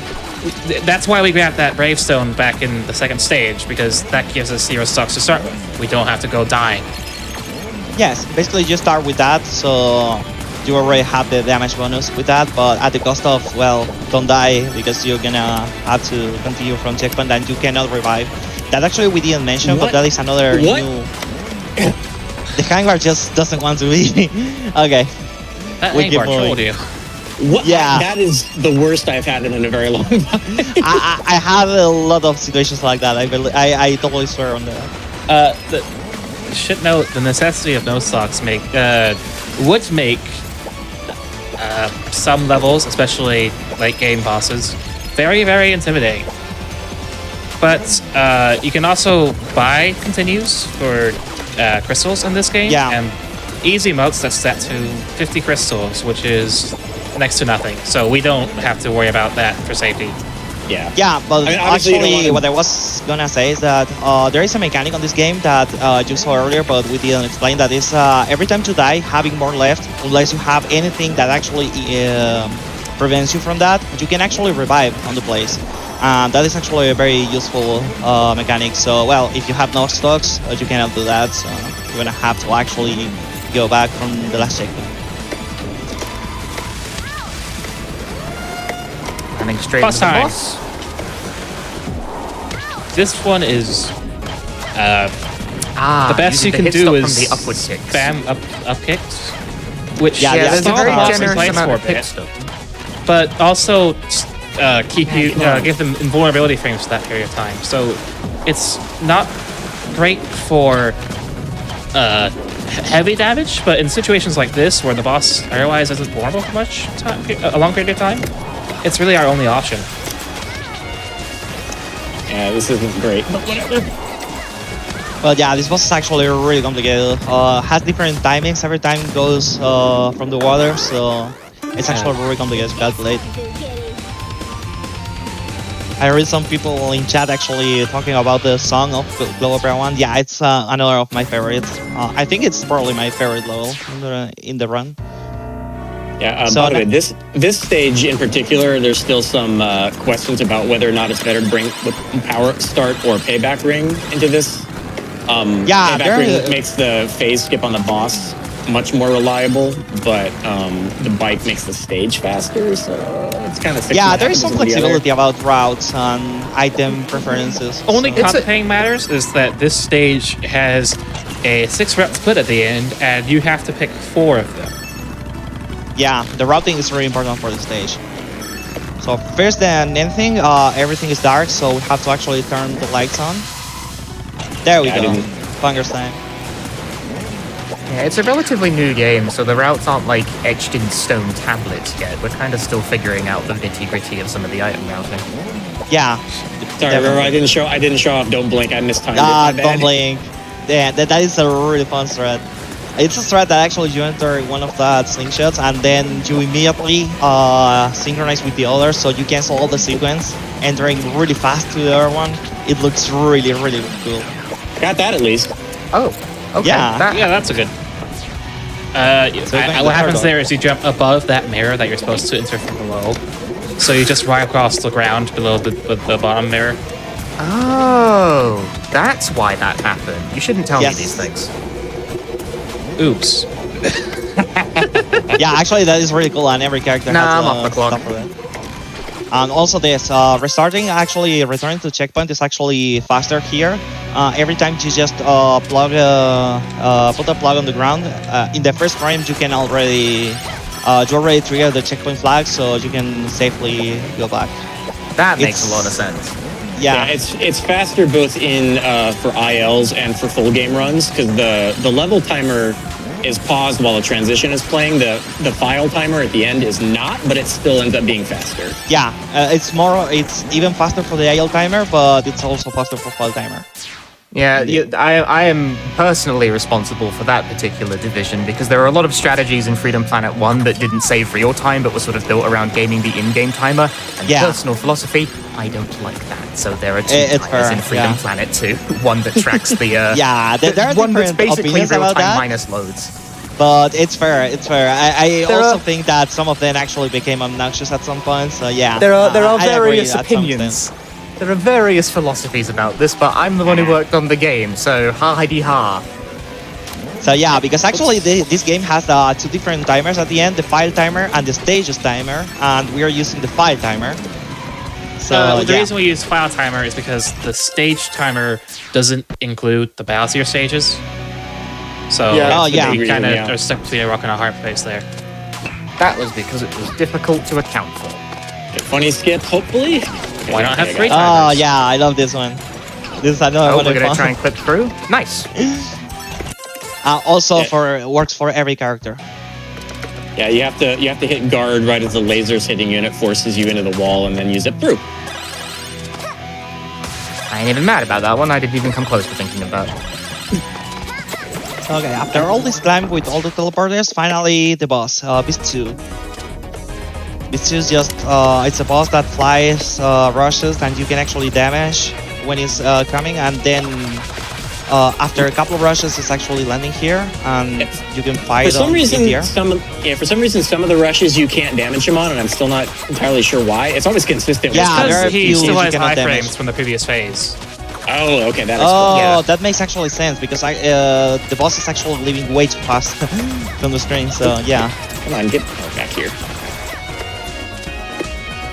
That's why we grabbed that Bravestone back in the second stage, because that gives us 0 stocks to start with. We don't have to go dying. Yes, basically you start with that, so you already have the damage bonus with that, but at the cost of, well, don't die, because you're gonna have to continue from checkpoint and you cannot revive. That actually we didn't mention, but What? that is another What? new... The handguard just doesn't want to be. Okay. That We ain't keep what I told moving. you. What? Yeah. That is the worst I've had in a very long time. I have a lot of situations like that. I totally swear on that. Should note the necessity of no stocks would make some levels, especially late game bosses, very, very intimidating. But you can also buy continues for crystals in this game. Yeah. And easy modes that's set to 50 crystals, which is next to nothing. So we don't have to worry about that for safety. Yeah. Yeah, but I mean, obviously you don't actually, wanna- what I was gonna say is that there is a mechanic on this game that you saw earlier, but we didn't explain. That is every time to die, having more left, unless you have anything that actually prevents you from that, you can actually revive on the place. That is actually a very useful mechanic. So, well, if you have no stocks, you cannot do that. So you're gonna have to actually go back from the last checkpoint. Running straight Boss into the time. boss. This one is Ah, the best using you the can hit do stop is from the upward kicks. spam up kicks, which Yeah, Yeah, there's a Stop very boss generous plays amount for of a bit, hit stop. but also give them invulnerability frames for that period of time. So it's not great for heavy damage, but in situations like this where the boss otherwise isn't vulnerable for much time, a long period of time, it's really our only option. Yeah, this isn't great. But whatever. But yeah, this boss is actually really complicated. Has different timings. Every time it goes from the water, so it's actually really complicated to calculate. I read some people in chat actually talking about the song of Global Opera 1. Yeah, it's another of my favorites. I think it's probably my favorite level in the run. Yeah, So by the way, that- this stage in particular, there's still some questions about whether or not it's better to bring the power start or payback ring into this. Yeah, Payback ring makes the phase skip on the boss much more reliable, but the bike makes the stage faster, so it's kind of Yeah, there is some flexibility about routes and item preferences. Only so- content matters is that this stage has a 6-route split at the end, and you have to pick 4 of them. Yeah, the routing is really important for the stage. So first than anything, everything is dark, so we have to actually turn the lights on. There we Yeah, I go. didn't- Funger's time. Yeah, it's a relatively new game, so the routes aren't like etched in stone tablets yet. We're kind of still figuring out the nitty-gritty of some of the item routing. Yeah. Sorry, definitely. I didn't show off Don't Blink. I mistimed it. Ah, My bad. don't blink. Yeah, that is a really fun thread. It's a thread that actually you enter one of the slingshots and then you immediately synchronize with the other, so you cancel all the sequence, entering really fast to the other one. It looks really, really cool. Got that at least. Oh, okay. Yeah. Yeah, that's a good. So going What to happens hurdle. there is you jump above that mirror that you're supposed to enter from below. So you just ride across the ground below the bottom mirror. Oh, that's why that happened. You shouldn't tell Yes. me these things. Oops. Yeah, actually that is really cool, and every character Nah, has I'm off the clock. stuff for that. And also this, restarting, actually returning to checkpoint is actually faster here. Every time you just put a plug on the ground, in the first frame you can already trigger the checkpoint flag, so you can safely go back. That makes It's- a lot of sense. Yeah, Yeah, it's faster both in for ILs and for full game runs, because the level timer is paused while the transition is playing. The file timer at the end is not, but it still ends up being faster. yeah, it's even faster for the IL timer, but it's also faster for fall timer. Yeah, I am personally responsible for that particular division because there are a lot of strategies in Freedom Planet 1 that didn't save real time but were sort of built around gaming the in-game timer. And personal philosophy, I don't like that. So there are two timers in Freedom Planet 2. One that tracks the... yeah, there are one that's different basically opinions about real-time that. minus loads. But it's fair, it's fair. I also think that some of them actually became obnoxious at some point, so yeah. There are I various agree at some opinions. There are various philosophies about this, but I'm the one who worked on the game, so ha-hi-de-ha. So yeah, because actually this game has two different timers at the end, the file timer and the stages timer, and we are using the file timer. So the reason we use file timer is because the stage timer doesn't include the Bowser stages. So we kind of are stuck between a rock and a hard place there. That was because it was difficult to account for. Funny skip, hopefully. Why not have 3 timers? Oh yeah, I love this one. This is another one. We're gonna try and clip through. Nice. Also works for every character. Yeah, you have to hit guard right as the laser's hitting you and it forces you into the wall and then you zip through. I ain't even mad about that one. I didn't even come close to thinking about it. Okay, after all this climb with all the teleporters, finally the boss, Beast 2. Beast 2 is just, it's a boss that flies, rushes, and you can actually damage when he's coming, and then after a couple of rushes, it's actually landing here, and you can fight for some reason, here. For some reason, some of the rushes you can't damage him on, and I'm still not entirely sure why. It's always consistent. Yeah, because he still has high damage. frames from the previous phase. Oh, okay, that is cool. Yeah. That makes actually sense because the boss is actually leaving way too fast from the screen. So yeah. Come on, get back here.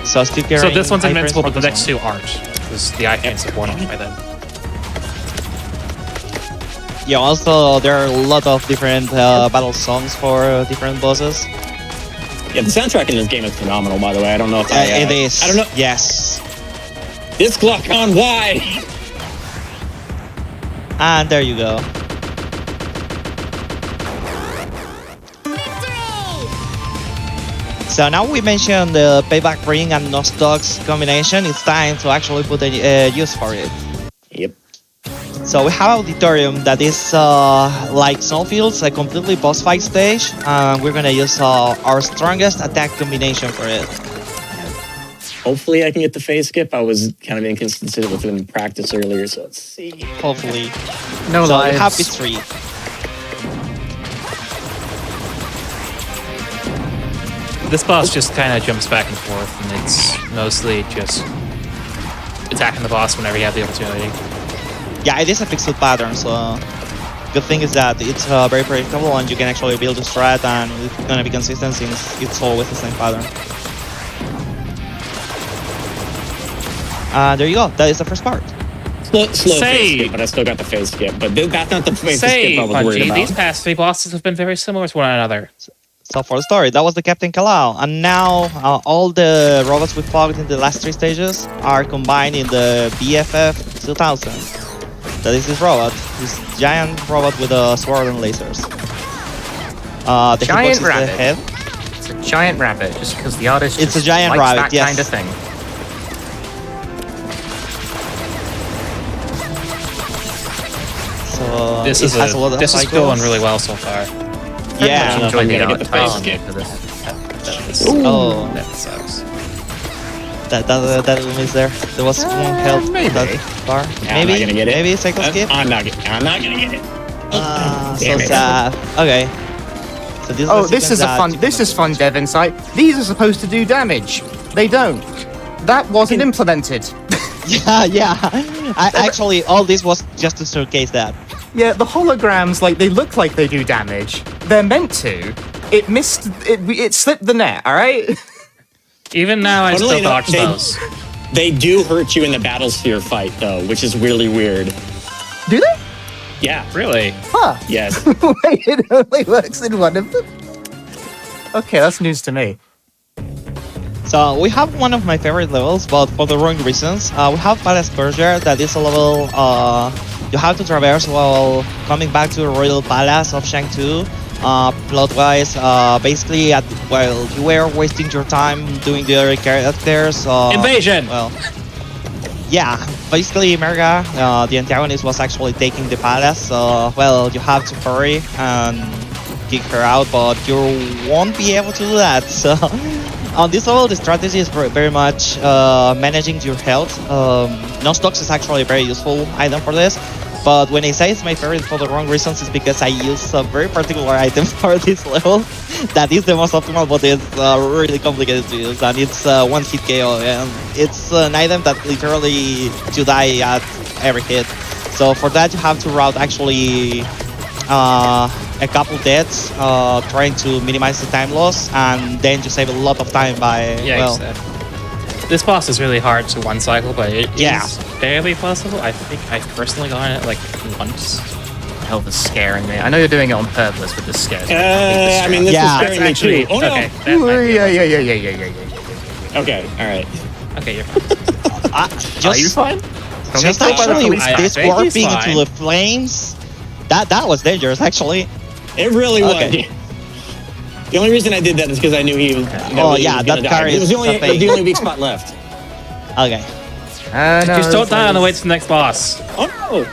So this one's invincible, but the next two aren't, because the icons have worn off by then. Yeah. Also, there are a lot of different battle songs for different bosses. Yeah, the soundtrack in this game is phenomenal. By the way, I don't know if it is. I don't know. Yes. This Glockon, why? And there you go. So now we mentioned the Payback Ring and Nostox combination. It's time to actually put a use for it. Yep. So we have Auditorium that is like Snowfields, a completely boss fight stage. We're gonna use our strongest attack combination for it. Hopefully I can get the phase skip. I was kind of inconsistent with it in practice earlier, so let's see. Hopefully. No so lives. We have Beast 3. This boss just kind of jumps back and forth, and it's mostly just attacking the boss whenever you have the opportunity. Yeah, it is a fixed pattern, so good thing is that it's very predictable and you can actually build a strat and it's gonna be consistent since it's always the same pattern. There you go. That is the first part. Slow phase skip, but I still got the phase skip. But that's not the phase skip I was worried Punchy, about. these past 3 bosses have been very similar to one another. So for the story, that was the Captain Kalau, and now all the robots we fought in the last 3 stages are combined in the BFF 2000. That is this robot, this giant robot with a sword and lasers. The giant hitbox is rabbit. the head. It's a giant rabbit, just because the artist It's just a giant likes rabbit, that yes. kind of thing. So This it has a lot of is cycles. going really well so far. Yeah. I'm Enjoy the gonna art get the phase style skip. for this. Oh, That sucks. that miss there. There was one health maybe. that bar. Yeah, I'm not gonna get it. Maybe cycle skip. I'm not gonna get it. So Damn it. sad. Okay. So this Oh, is the this is a sequence fun. that This is fun dev insight. These are supposed to do damage. They don't. That wasn't implemented. Yeah. Actually, all this was just to showcase that. Yeah, the holograms, like, they look like they do damage. They're meant to. It missed. It slipped the net. All right. Even now, I Funnily still enough, dodge those. They do hurt you in the battlesphere fight, though, which is really weird. Do they? Yeah. Really? Huh. Yes. Wait, it only works in one of them. Okay, that's news to me. So we have one of my favorite levels, but for the wrong reasons. We have Palace Berger, that is a level you have to traverse while coming back to the Royal Palace of Shang-Tu. Plot-wise, basically, while you were wasting your time doing the other characters. Invasion! Well, Yeah, basically, Merga, the antagonist was actually taking the palace. So, well, you have to hurry and kick her out, but you won't be able to do that. So, on this level, the strategy is very much managing your health. Non-stocks is actually a very useful item for this. But when I say it's my favorite for the wrong reasons, it's because I use a very particular item for this level that is the most optimal, but it's really complicated to use, and it's one hit KO, and it's an item that literally you die at every hit. So for that you have to route actually a couple deaths, trying to minimize the time loss, and then you save a lot of time by, well... This boss is really hard to one cycle, but it Yeah. is barely possible. I think I've personally gone it like once. Health is scaring me. I know you're doing it on purpose, but this scares me. I mean, this Yeah. is scaring me too. Oh no! Okay, that might be Yeah. Okay, all right. okay, you're fine. Are you fine? Just Don't get by the actually, police. this think he's warping fine. into the flames, that was dangerous, actually. It really Okay. was. The only reason I did that is because I knew he was. Oh, yeah, that die. carries It was the fate. the only weak spot left. Okay. Just don't die on the way to the next boss. Oh no!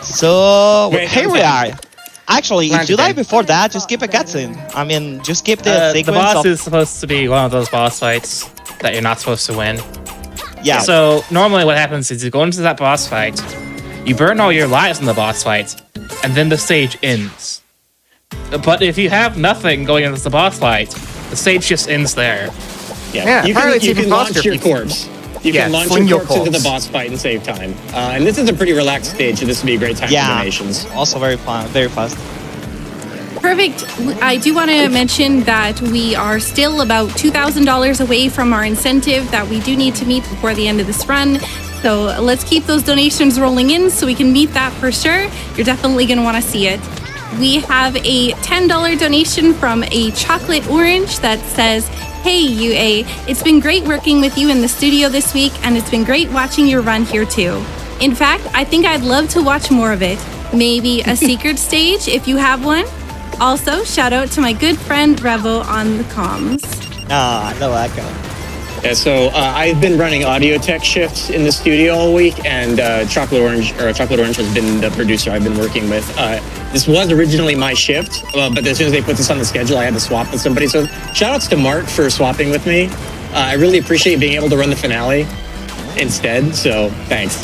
So, Wait, here I'm we fine. are. Actually, if Land you die again. before that, just skip a cutscene. I mean, just skip the The sequence boss of... is supposed to be one of those boss fights that you're not supposed to win. Yeah. So normally what happens is you go into that boss fight, you burn all your lives in the boss fight, and then the stage ends. But if you have nothing going into the boss fight, the stage just ends there. Yeah, you apparently it's you even can launch faster your if you- corpse. You Yeah, can launch fling your your corpse into the corpse. boss fight and save time. And this is a pretty relaxed stage, so this would be a great time for Yeah. donations. Also very fun, very fast. Perfect. I do want to mention that we are still about $2,000 away from our incentive that we do need to meet before the end of this run. So let's keep those donations rolling in so we can meet that for sure. You're definitely going to want to see it. We have a $10 donation from a chocolate orange that says, "Hey UA, it's been great working with you in the studio this week, and it's been great watching your run here too. In fact, I think I'd love to watch more of it. Maybe a secret stage if you have one. Also, shout out to my good friend Revo on the comms." Ah, no echo. Yeah, so I've been running audio tech shifts in the studio all week, and Chocolate Orange has been the producer I've been working with. This was originally my shift, but as soon as they put this on the schedule, I had to swap with somebody. So shout outs to Mark for swapping with me. I really appreciate being able to run the finale instead, so thanks.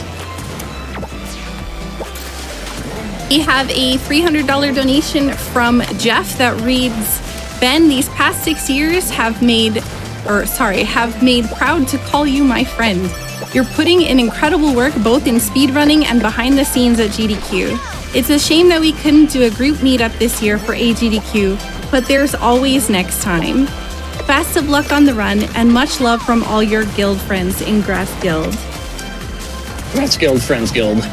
We have a $300 donation from Jeff that reads, "Ben, these past 6 years have made proud to call you my friend. You're putting in incredible work both in speedrunning and behind the scenes at GDQ. It's a shame that we couldn't do a group meetup this year for AGDQ, but there's always next time. Best of luck on the run, and much love from all your guild friends in Grass Guild." That's Guild Friends Guild.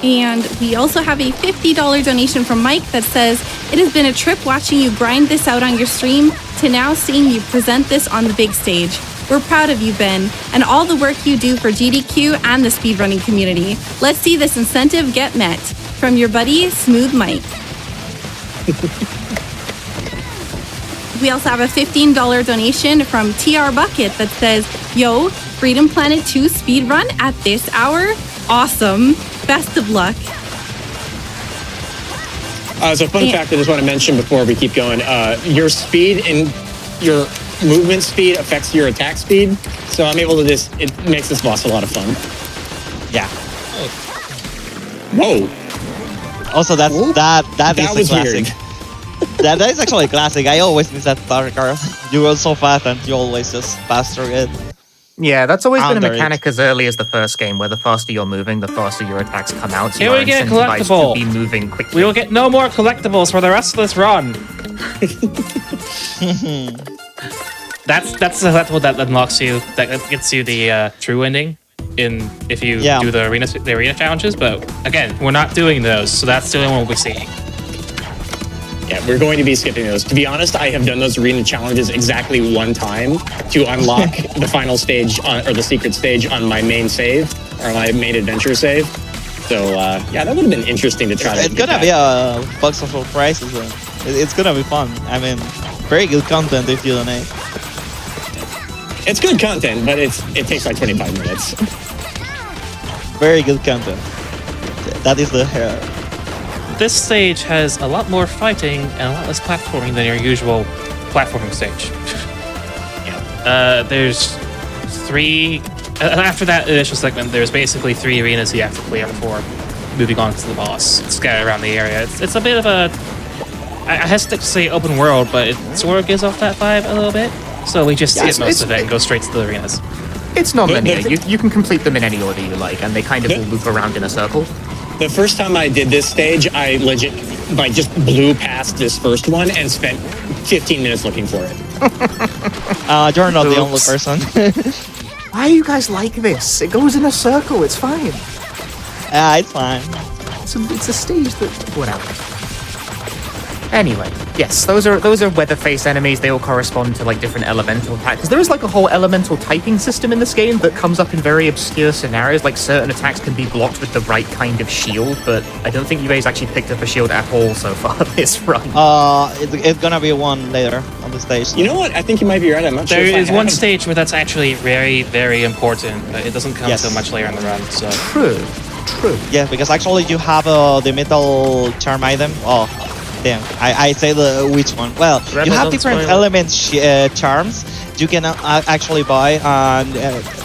And we also have a $50 donation from Mike that says, "It has been a trip watching you grind this out on your stream to now seeing you present this on the big stage. We're proud of you, Ben, and all the work you do for GDQ and the speedrunning community. Let's see this incentive get met. From your buddy, Smooth Mike." We also have a $15 donation from TR Bucket that says, "Yo, Freedom Planet 2 speedrun at this hour? Awesome. Best of luck." So fun fact I just want to mention before we keep going, your speed and your movement speed affects your attack speed. So I'm able to it makes this boss a lot of fun. Yeah. Whoa. Also, that is That a was classic. weird. that is actually a classic. I always miss that start car. You roll so fast and you always just pass through it. Yeah, that's always been a Under it. mechanic as early as the first game, where the faster you're moving, the faster your attacks come out. So Here you we are get a incentivized collectible. to be moving quickly. We will get no more collectibles for the rest of this run. That's the collectible that unlocks you, that gets you the true ending if you do the arena challenges. But again, we're not doing those, so that's the only one we'll be seeing. Yeah, we're going to be skipping those. To be honest, I have done those arena challenges exactly one time to unlock the final stage or the secret stage on my main save or my main adventure save. So yeah, that would have been interesting to try. It's gonna be a box of surprises. It's gonna be fun. I mean, very good content if you donate. It's good content, but it takes like 25 minutes. Very good content. That is the This stage has a lot more fighting and a lot less platforming than your usual platforming stage. There's 3. After that initial segment, there's basically 3 arenas you have to clear before moving on to the boss. It's scattered around the area. It's a bit of a... I hesitate to say open world, but it sort of gives off that vibe a little bit. So we just skip most of it and go straight to the arenas. It's not linear. You can complete them in any order you like, and they kind of all loop around in a circle. The first time I did this stage, I legit just blew past this first one and spent 15 minutes looking for it. you're not the only person. Why are you guys like this? It goes in a circle. It's fine. It's fine. It's a stage that... Whatever. Anyway, yes, those are weather-face enemies. They all correspond to like different elemental attacks. Because there is like a whole elemental typing system in this game that comes up in very obscure scenarios. Like certain attacks can be blocked with the right kind of shield, but I don't think you guys actually picked up a shield at all so far this run. It's gonna be one later on the stage. You know what? I think you might be right. I'm not sure. There is one stage where that's actually very, very important, but it doesn't come so much later in the run. So True. Yeah, because actually you have the metal charm item. Oh, damn. I say which one. Well, you have different element charms you can actually buy, and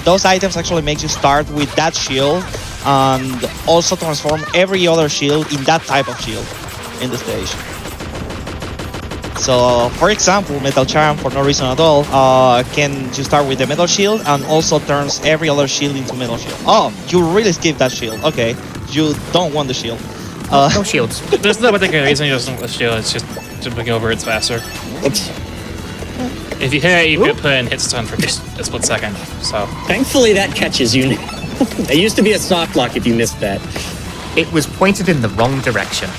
those items actually make you start with that shield and also transform every other shield in that type of shield in the stage. So, for example, Metal Charm, for no reason at all, can you start with the Metal Shield and also turns every other shield into Metal Shield. Oh, you really skip that shield. Okay, you don't want the shield. No shields. There's no particular reason you just don't want the shield. It's just jumping over it's faster. Oops. If you hit it, you can put in hit stun for just a split second. So Thankfully, that catches you. It used to be a soft lock if you missed that. It was pointed in the wrong direction.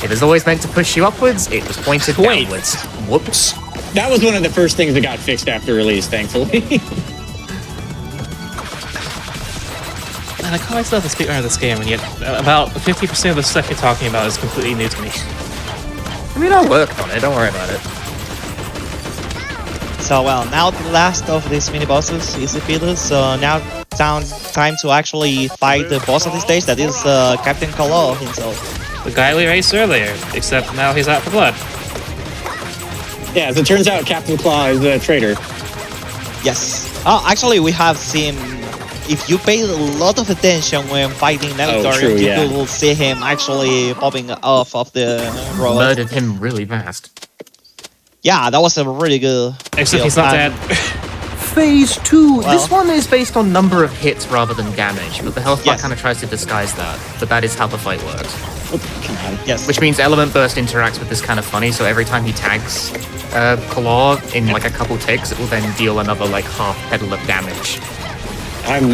It was always meant to push you upwards. It was pointed downwards. Whoops. That was one of the first things that got fixed after release, thankfully. Man, I call myself a speedrunner of this game, and yet about 50% of the stuff you're talking about is completely new to me. I mean, I worked on it. Don't worry about it. So, well, now the last of these mini bosses is defeated. So now time to actually fight the boss of the stage. That is Captain Kalo himself. The guy we raced earlier, except now he's out for blood. Yeah, as it turns out, Captain Claw is a traitor. Yes. Oh, actually, we have seen. If you pay a lot of attention when fighting Navigator, you will see him actually popping off of the road. Murdered him really fast. Yeah, that was a really good. Except he's not dead. Phase 2. Well, this one is based on number of hits rather than damage, but the health bar kind of tries to disguise that. But that is how the fight works. Oh, come on. Yes. Which means Element Burst interacts with this kind of funny, so every time he tags Claw in like a couple ticks, it will then deal another like half pedal of damage. I'm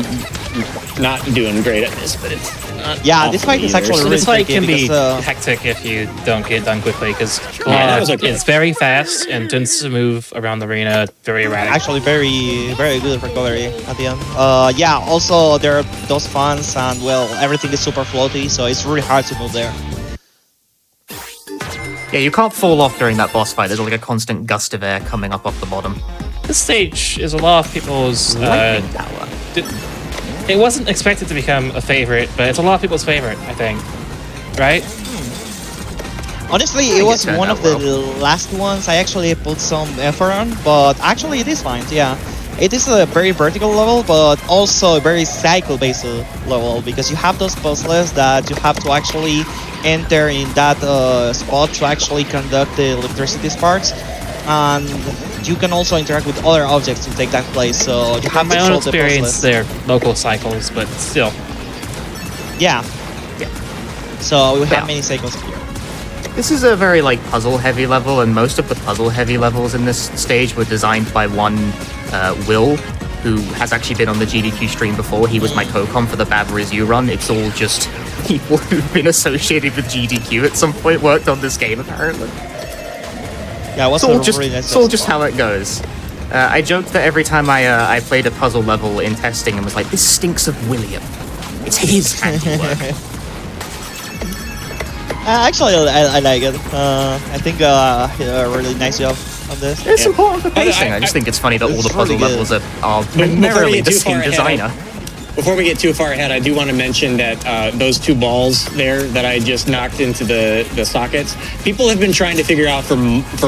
not doing great at this, but it's not this fight is actually really this fight can be because, hectic if you don't get it done quickly, because Claw is very fast and tends to move around the arena very erratic. Actually, very, very good recovery at the end. Also there are those fans, and well, everything is super floaty, so it's really hard to move there. Yeah, you can't fall off during that boss fight. There's like a constant gust of air coming up off the bottom. This stage is a lot of people's... Lightning Tower. It wasn't expected to become a favorite, but it's a lot of people's favorite, I think. Right? Honestly, it was one of the last ones I actually put some effort on, but actually it is fine, yeah. It is a very vertical level, but also a very cycle-based level, because you have those puzzles that you have to actually enter in that spot to actually conduct the electricity sparks, and you can also interact with other objects to take that place, so you have my to own solve the experience, puzzles. they're local cycles, but still. Yeah. So we have many cycles here. This is a very like puzzle-heavy level, and most of the puzzle-heavy levels in this stage were designed by one Will, who has actually been on the GDQ stream before. He was my co-com for the Bavariz U run. It's all just people who've been associated with GDQ at some point worked on this game, apparently. Yeah, it was it's all just how it goes. I joked that every time I played a puzzle level in testing and was like, this stinks of William. It's his handiwork. Actually, I like it. I think he did a really nice job. on this. It's important for pacing. I just I- think it's funny that all It's the puzzle really good. levels are Before we primarily get the too far skin ahead, designer. Before we get too far ahead, I do want to mention that those two balls there that I just knocked into the sockets, people have been trying to figure out for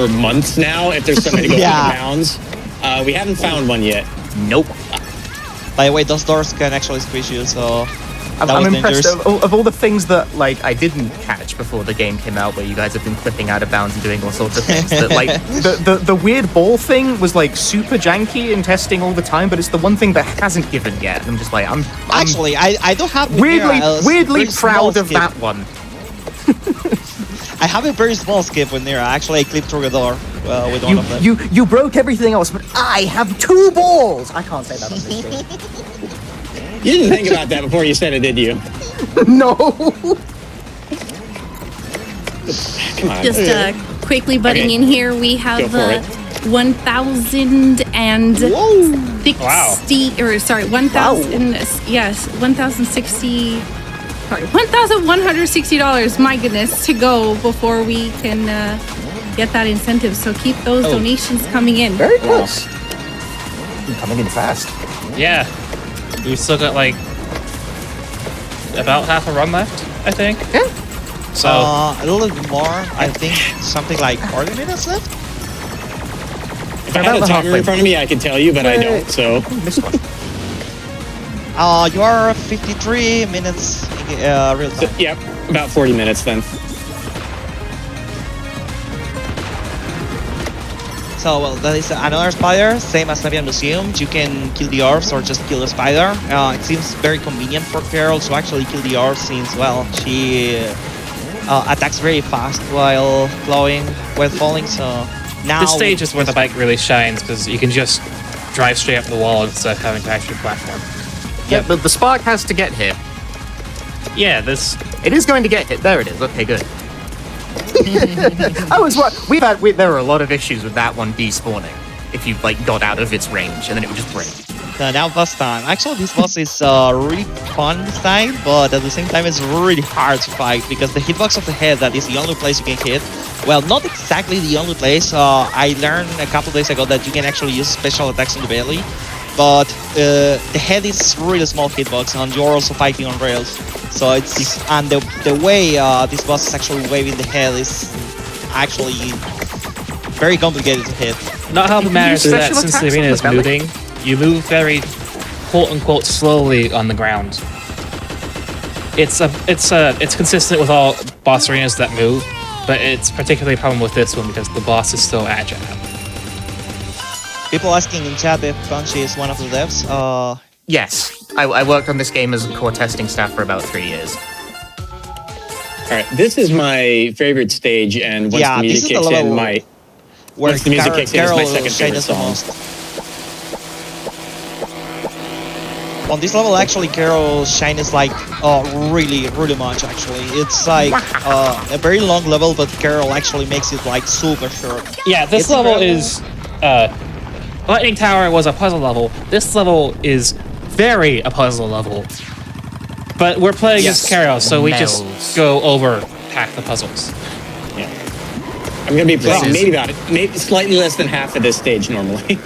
months now if there's something to go Yeah. through the mounds. We haven't found one yet. Nope. By the way, those doors can actually squish you, so that I'm was impressed dangerous. of all the things that like I didn't catch before the game came out, where you guys have been clipping out of bounds and doing all sorts of things. That like the weird ball thing was like super janky in testing all the time, but it's the one thing that hasn't given yet. I'm just like I'm Actually, I do have weirdly very small proud of skip. that one. I have a very small skip with Nira. Actually, I clipped through the door with one of them. You broke everything else, but I have 2 balls. I can't say that on this stream. You didn't think about that before you said it, did you? No. Come on. Just quickly butting Okay. in here, we Go have for it. 1,060, Wow. or sorry, 1,000, yes, 1,060, sorry, $1,160, my goodness, to go before we can get that incentive. So keep those donations coming in. Very close. You're coming in fast. Yeah. We've still got like about half a run left, I think. Yeah. So A little bit more. I think something like 40 minutes left. If I had a About timer halfway. in front of me, I could tell you, but I don't. So Missed one. You are 53 minutes real time. yep, about 40 minutes then. So, well, that is another spider, same as Navian Museum. You can kill the orbs or just kill the spider. It seems very convenient for Carol to actually kill the orbs since, well, she attacks very fast while falling, so now... this stage is where the bike really shines because you can just drive straight up the wall instead of having to actually platform. Yeah, but the spark has to get here. Yeah, this It is going to get hit. There it is. Okay, good. I was what there were a lot of issues with that one despawning. If you like got out of its range and then it would just break. Now boss time. Actually, this boss is really fun this time, but at the same time it's really hard to fight because the hitbox of the head, that is the only place you can hit. Well, not exactly the only place. I learned a couple days ago that you can actually use special attacks on the belly, but the head is really small hitbox and you're also fighting on rails. So it's and the way this boss is actually waving the head is actually very complicated to hit. not helping matters is that special since the attacks arena on is the belly? moving, you move very quote unquote slowly on the ground. It's consistent with all boss arenas that move, but it's particularly a problem with this one because the boss is so agile. People asking in chat if Punchy is one of the devs. Yes, I worked on this game as a core testing staff for about 3 years. All right, this is my favorite stage, and once Yeah, the this music is the kicks in, level where once the music kicks in, it's my second favorite shines the song. most. On this level, actually, Carol shines like really much. Actually, it's like a very long level, but Carol actually makes it like super short. Yeah, this It's level incredible. is Lightning Tower was a puzzle level. This level is very a puzzle level. But we're playing Yes. as Carol, so we just Mells. go over hack the puzzles. Yeah. I'm gonna be playing is- maybe slightly less than half of this stage normally.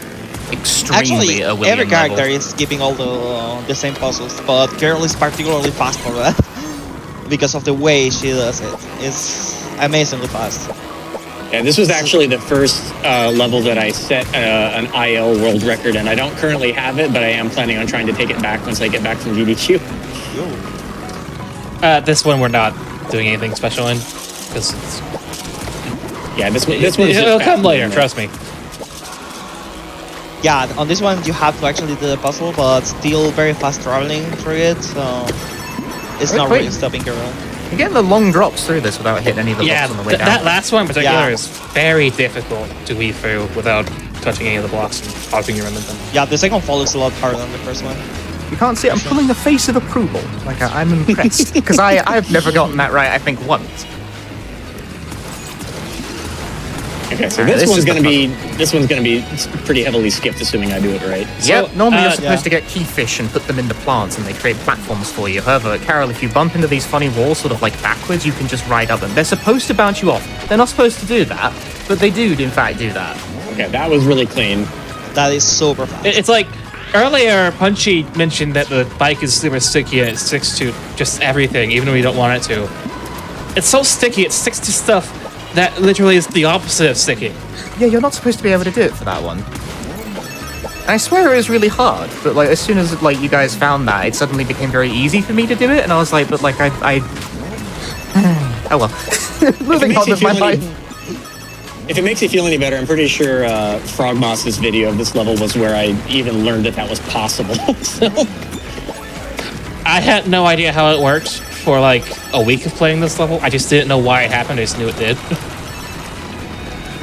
Extremely Actually, a William every character level. is skipping all the same puzzles, but Carol is particularly fast for that because of the way she does it. It's amazingly fast. Yeah, this was actually the first level that I set an IL world record, and I don't currently have it, but I am planning on trying to take it back once I get back from GDQ. This one we're not doing anything special in because Yeah, this one's just it'll come faster later. than Trust me. Yeah, on this one you have to actually do the puzzle, but still very fast traveling through it, so it's Wait, not wait. really stopping Carol. You're getting the long drops through this without hitting any of the Yeah, blocks on the way down. that last one in particular Yeah. is very difficult to weave through without touching any of the blocks and hopping around them. Yeah, the second fall is a lot harder than the first one. You can't see it. I'm pulling the face of approval. Like I'm impressed because I've never gotten that right. I think once. Okay, so Alright, this one's is the gonna be pretty heavily skipped, assuming I do it right. Yep. Normally you're yeah. supposed to get keyfish and put them into plants, and they create platforms for you. However, Carol, if you bump into these funny walls, sort of like backwards, you can just ride up them. They're supposed to bounce you off. They're not supposed to do that, but they do in fact do that. Okay, that was really clean. That is super fast. It's like earlier, Punchy mentioned that the bike is super sticky and it sticks to just everything, even when you don't want it to. It's so sticky, it sticks to stuff that literally is the opposite of sticky. Yeah, you're not supposed to be able to do it for that one. And I swear it was really hard, but like as soon as like you guys found that, it suddenly became very easy for me to do it, and I was like, but like I oh well. Moving on with my life. If it makes you feel any better, I'm pretty sure Frogmoss's video of this level was where I even learned that was possible. So. I had no idea how it worked for like a week of playing this level. I just didn't know why it happened, I just knew it did.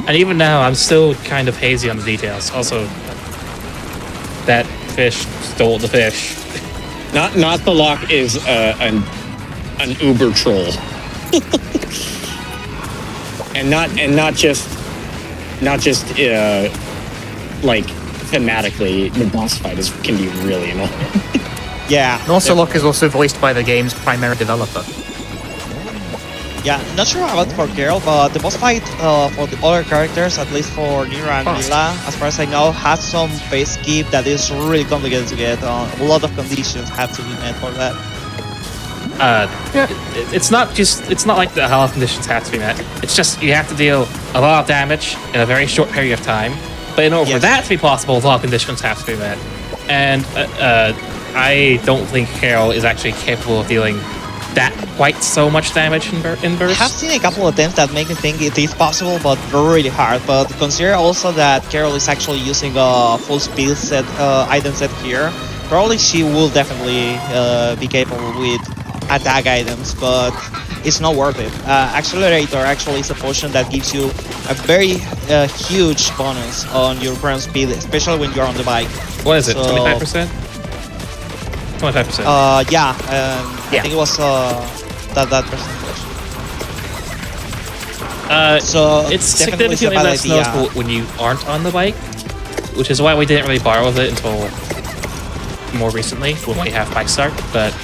And even now, I'm still kind of hazy on the details. Also, that fish stole the fish. Not the lock is an uber troll. And not just like thematically, the boss fight can be really annoying. Yeah. Nocelok is also voiced by the game's primary developer. Yeah, not sure about for Carol, but the boss fight for the other characters, at least for Nira and Mila, as far as I know, has some phase skip that is really complicated to get. A lot of conditions have to be met for that. It's not like the health conditions have to be met. It's just you have to deal a lot of damage in a very short period of time. But in order for that to be possible, a lot of conditions have to be met. And I don't think Carol is actually capable of dealing that quite so much damage in burst. I have seen a couple of attempts that make me think it is possible, but really hard. But consider also that Carol is actually using a full speed set item set here. Probably she will definitely be capable with attack items, but it's not worth it. Accelerator actually is a potion that gives you a very huge bonus on your ground speed, especially when you're on the bike. What is it, 25%? 25%. Yeah, I think it was that percentage. So it's significantly significantly less noticeable when you aren't on the bike, which is why we didn't really borrow with it until more recently when we have bike start. But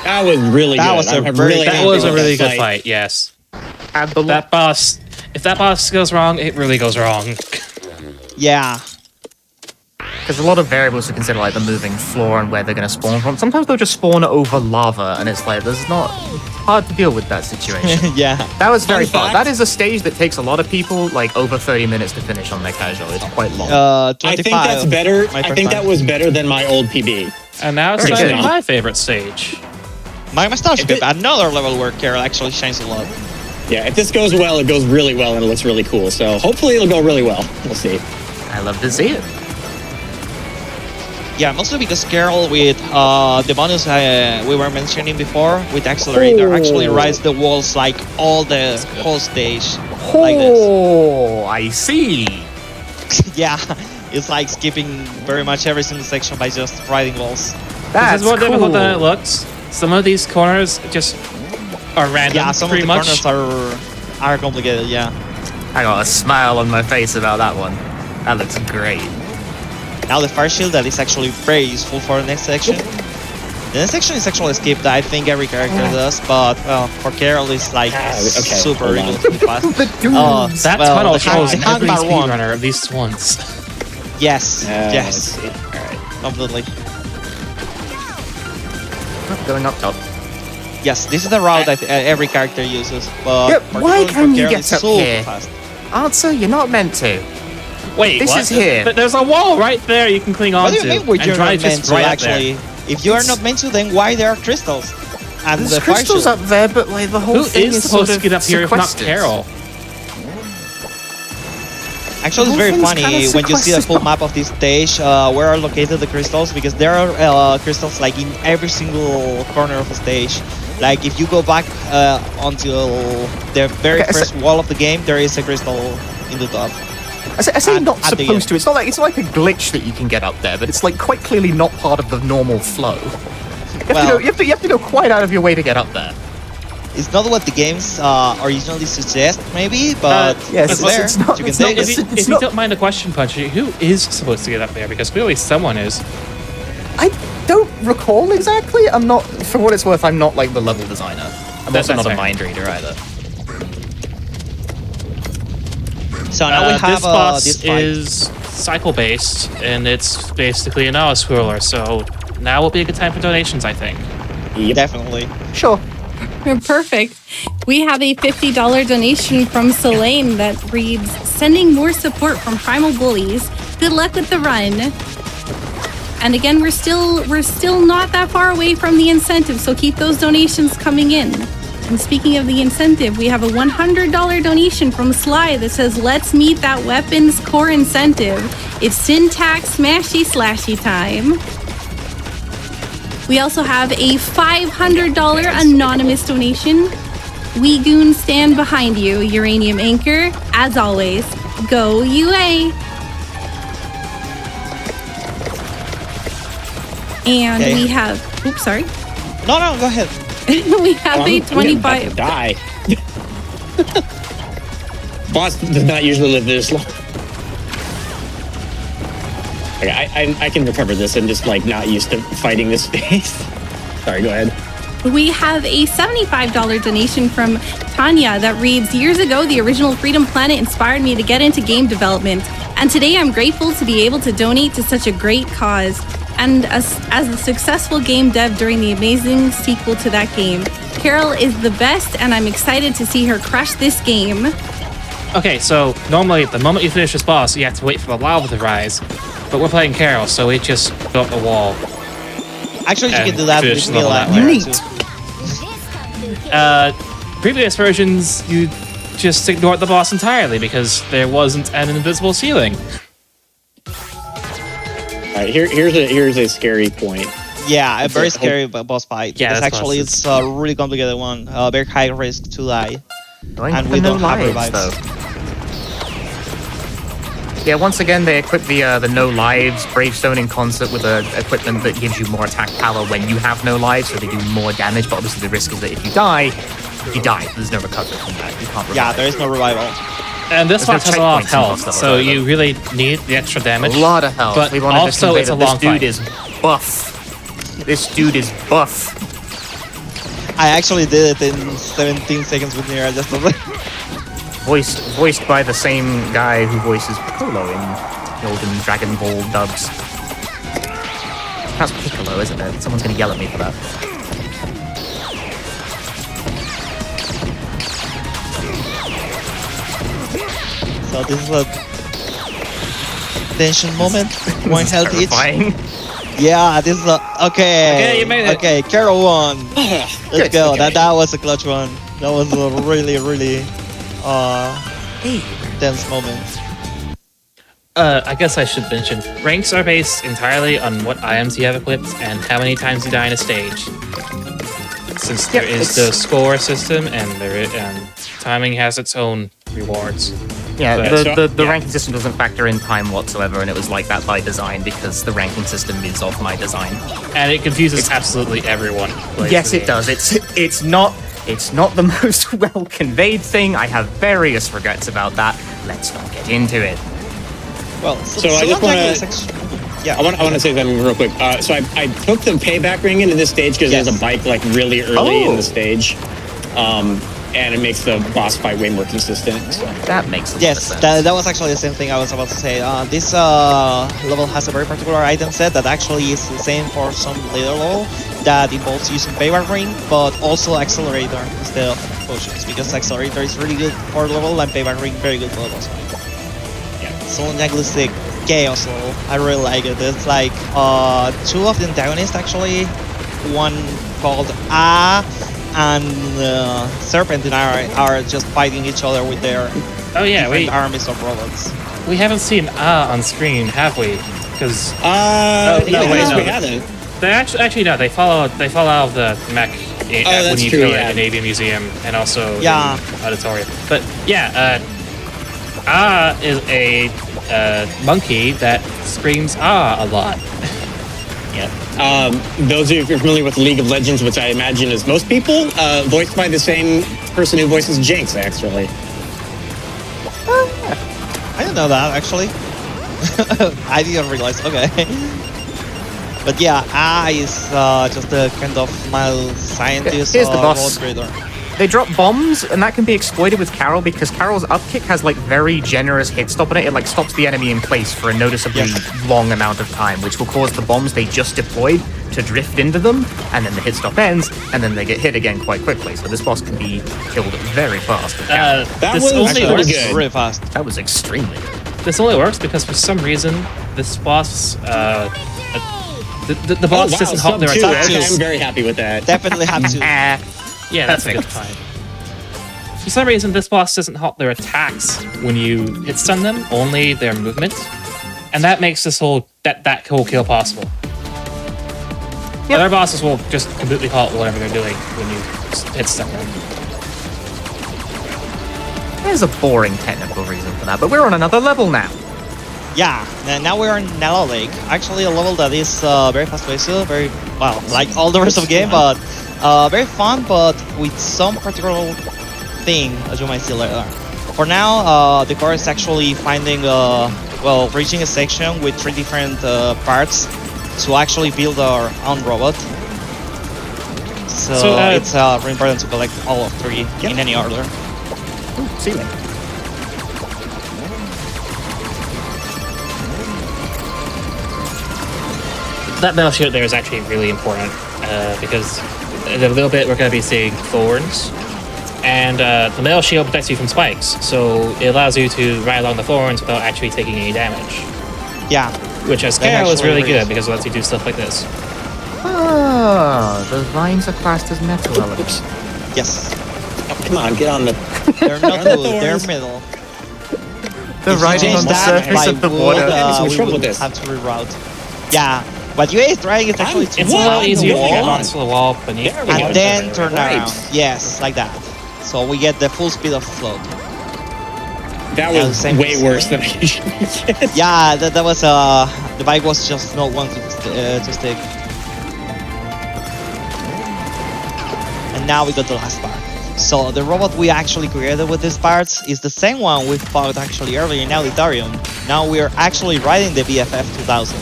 that was really good. That was a really good fight. Yes. And that boss, if that boss goes wrong, it really goes wrong. Yeah. There's a lot of variables to consider, like the moving floor and where they're going to spawn from. Sometimes they'll just spawn over lava, and it's like, it's hard to deal with that situation. Yeah. That was very fun. That is a stage that takes a lot of people, like, over 30 minutes to finish on their casual. It's quite long. 25. I think that's better. I think that was better than my old PB. And now it's time for my favorite stage. My mustache bit, another level where Carol actually shines a lot. Yeah, if this goes well, it goes really well, and it looks really cool. So hopefully it'll go really well. We'll see. I love to see it. Yeah, mostly because Carol with the bonus we were mentioning before with Accelerator actually rides the walls like all the whole stage like this. Oh, I see. Yeah, it's like skipping very much every single section by just riding walls. This is more difficult than it looks. Some of these corners just are random. Yeah, some of the corners are complicated. Yeah. I got a smile on my face about that one. That looks great. Now the fire shield that is actually very useful for the next section. The next section is actually skipped. I think every character does, but well, for Carol it's like super ridiculously fast. That tunnel shows every speedrunner at least once. Yes, yes. Alright. Completely. Going up top. Yes, this is the route that every character uses, but why can you get up so here? fast. Answer, you're not meant to. Wait, this is here. But there's a wall right there you can cling on to. What do you mean you're not meant to, right actually? If you are not meant to, then why there are crystals? And There's the fire crystals shield. up there, but like the whole Who thing is supposed to get up here if not Carol? Actually, it's very funny when you see the full map of this stage, where are located the crystals, because there are crystals like in every single corner of the stage. Like if you go back until the very first wall of the game, there is a crystal in the top. I say not supposed to. It's not like a glitch that you can get up there, but it's like quite clearly not part of the normal flow. You have to go quite out of your way to get up there. It's not what the games originally suggest, maybe, but yes, it's not. You can take it. If you don't mind a question, Punchy, who is supposed to get up there? Because clearly someone is. I don't recall exactly. I'm not, for what it's worth, I'm not like the level designer. I'm also not a mind reader either. So now we have this boss this fight. is cycle based, and it's basically an auto scroller. So now will be a good time for donations, I think. Yep. Definitely. Sure. Perfect. We have a $50 donation from Selene that reads, sending more support from Primal Bullies. Good luck with the run. And again, we're still not that far away from the incentive, so keep those donations coming in. And speaking of the incentive, we have a $100 donation from Sly that says, let's meet that weapons core incentive. It's syntax smashy slashy time. We also have a $500 anonymous donation. We goons stand behind you, UraniumAnchor. As always, go UA. And we have, oops, sorry. No, go ahead. We have a 25. Die. Boss does not usually live this long. Okay, I can recover this. I'm just like not used to fighting this space. Sorry, go ahead. We have a $75 donation from Tanya that reads, years ago, the original Freedom Planet inspired me to get into game development. And today I'm grateful to be able to donate to such a great cause. And as a successful game dev during the amazing sequel to that game. Carol is the best, and I'm excited to see her crush this game. Okay, so normally the moment you finish this boss, you have to wait for the lava to rise. But we're playing Carol, so we just built a wall. Actually, you And can do that finish with the level Mila. that way. Previous versions, you just ignored the boss entirely because there wasn't an invisible ceiling. All right, here's a scary point. Yeah, a very scary boss fight. Yeah, because this actually boss is- it's a really complicated one. Very high risk to die. Going And for we no don't have lives, revives. though. Yeah, once again, they equip the no lives Bravestone in concert with equipment that gives you more attack power when you have no lives, so they do more damage. But obviously, the risk is that if you die, there's no recovery from that. You can't revive. Yeah, there is no revival. And this There's boss no has a lot of checkpoints in health, most so levels, you really need the extra damage. A lot of health. But We wanted to also, convey it's a that long this dude fight. is buff. This dude is buff. I actually did it in 17 seconds with Mira. Just Voiced by the same guy who voices Piccolo in the olden Dragon Ball dubs. That's Piccolo, isn't it? Someone's gonna yell at me for that. So this is a tension moment. One health each. Terrifying. Yeah, this is a okay. Okay, you made it. Okay, Carol won. Let's Good, go. okay. That was a clutch one. That was a really tense moment. I guess I should mention, ranks are based entirely on what items you have equipped and how many times you die in a stage. Since there is the score system and timing has its own rewards. Yeah, But- the ranking system doesn't factor in time whatsoever, and it was like that by design because the ranking system is of my design. And it confuses absolutely everyone. who plays Yes, the it game. does. It's not the most well conveyed thing. I have various regrets about that. Let's not get into it. Well, So I just wanna- Yeah. I want to say something real quick. So I took the payback ring into this stage because Yes. there's a bike like really early Oh. in the stage, and it makes the boss fight way more consistent. So. That makes a lot Yes, of sense. that was actually the same thing I was about to say. This level has a very particular item set that actually is the same for some later level that involves using payback ring, but also accelerator instead of potions, because accelerator is really good for level and payback ring very good for level. Yeah. So Neglistic Chaos level, I really like it. It's like two of the antagonists actually, one called and Serpentine are just fighting each other with their Oh yeah, different armies of robots. we haven't seen on screen, have we? Because No, no, wait, no. we haven't. they actually no, they fall out of the mech when that's you true, kill yeah. it in Navy Museum and also Yeah. in Auditorium. But yeah, is a monkey that screams a lot. Yeah. Those of you who are familiar with League of Legends, which I imagine is most people, voiced by the same person who voices Jinx, actually. I didn't know that actually. I didn't realize. Okay. But yeah, is just a kind of mild scientist Here's the or boss. world trader. They drop bombs, and that can be exploited with Carol because Carol's upkick has like very generous hit stop on it. It like stops the enemy in place for a noticeably long amount of time, which will cause the bombs they just deployed to drift into them, and then the hit stop ends, and then they get hit again quite quickly. So this boss can be killed very fast. That this was only pretty works. good. Really fast. That was extremely good. This only works because for some reason this boss, the boss doesn't halt their sub attacks. two. Okay, I'm very happy with that. Definitely have to. Yeah, that's a good find. For some reason, this boss doesn't halt their attacks when you hit stun them, only their movement, and that makes this whole whole kill possible. Other bosses will just completely halt whatever they're doing when you hit stun them. There's a boring technical reason for that, but we're on another level now. Yeah, and now we're in Nella Lake. Actually, a level that is very fast-paced, very, well, like all the rest of the game, but very fun, but with some particular thing, as you might see later. For now, the core is actually finding, reaching a section with 3 different parts to actually build our own robot. So it's really important to collect all of 3 in any order. See you. That metal shield there is actually really important because in a little bit we're going to be seeing thorns, and the metal shield protects you from spikes, so it allows you to ride along the thorns without actually taking any damage. Yeah. Which as Carol is really good because it lets you do stuff like this. Ah, the vines are classed as metal elements. Yes. Oh, come on, get on the. They're not the wood, they're thorns. metal. The riding on the surface of the water. Some we trouble will with this. have to reroute. Yeah, what you is right, it's actually to It's a move lot on easier the to get wall onto the wall beneath. There we go. and then turn Right. around. Yes, like that. So we get the full speed of float. That Yeah, was same way as- worse than I usually get. Yeah, that was the bike was just not wanting to stick. And now we got the last part. So the robot we actually created with these parts is the same one we fought actually earlier in Auditorium. Now we are actually riding the BFF 2000.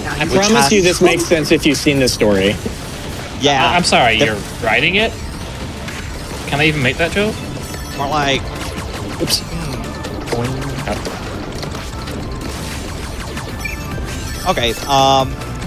I promise you this makes sense if you've seen this story. Yeah. I'm sorry, the- you're riding it? Can I even make that joke? More like, Oops. okay,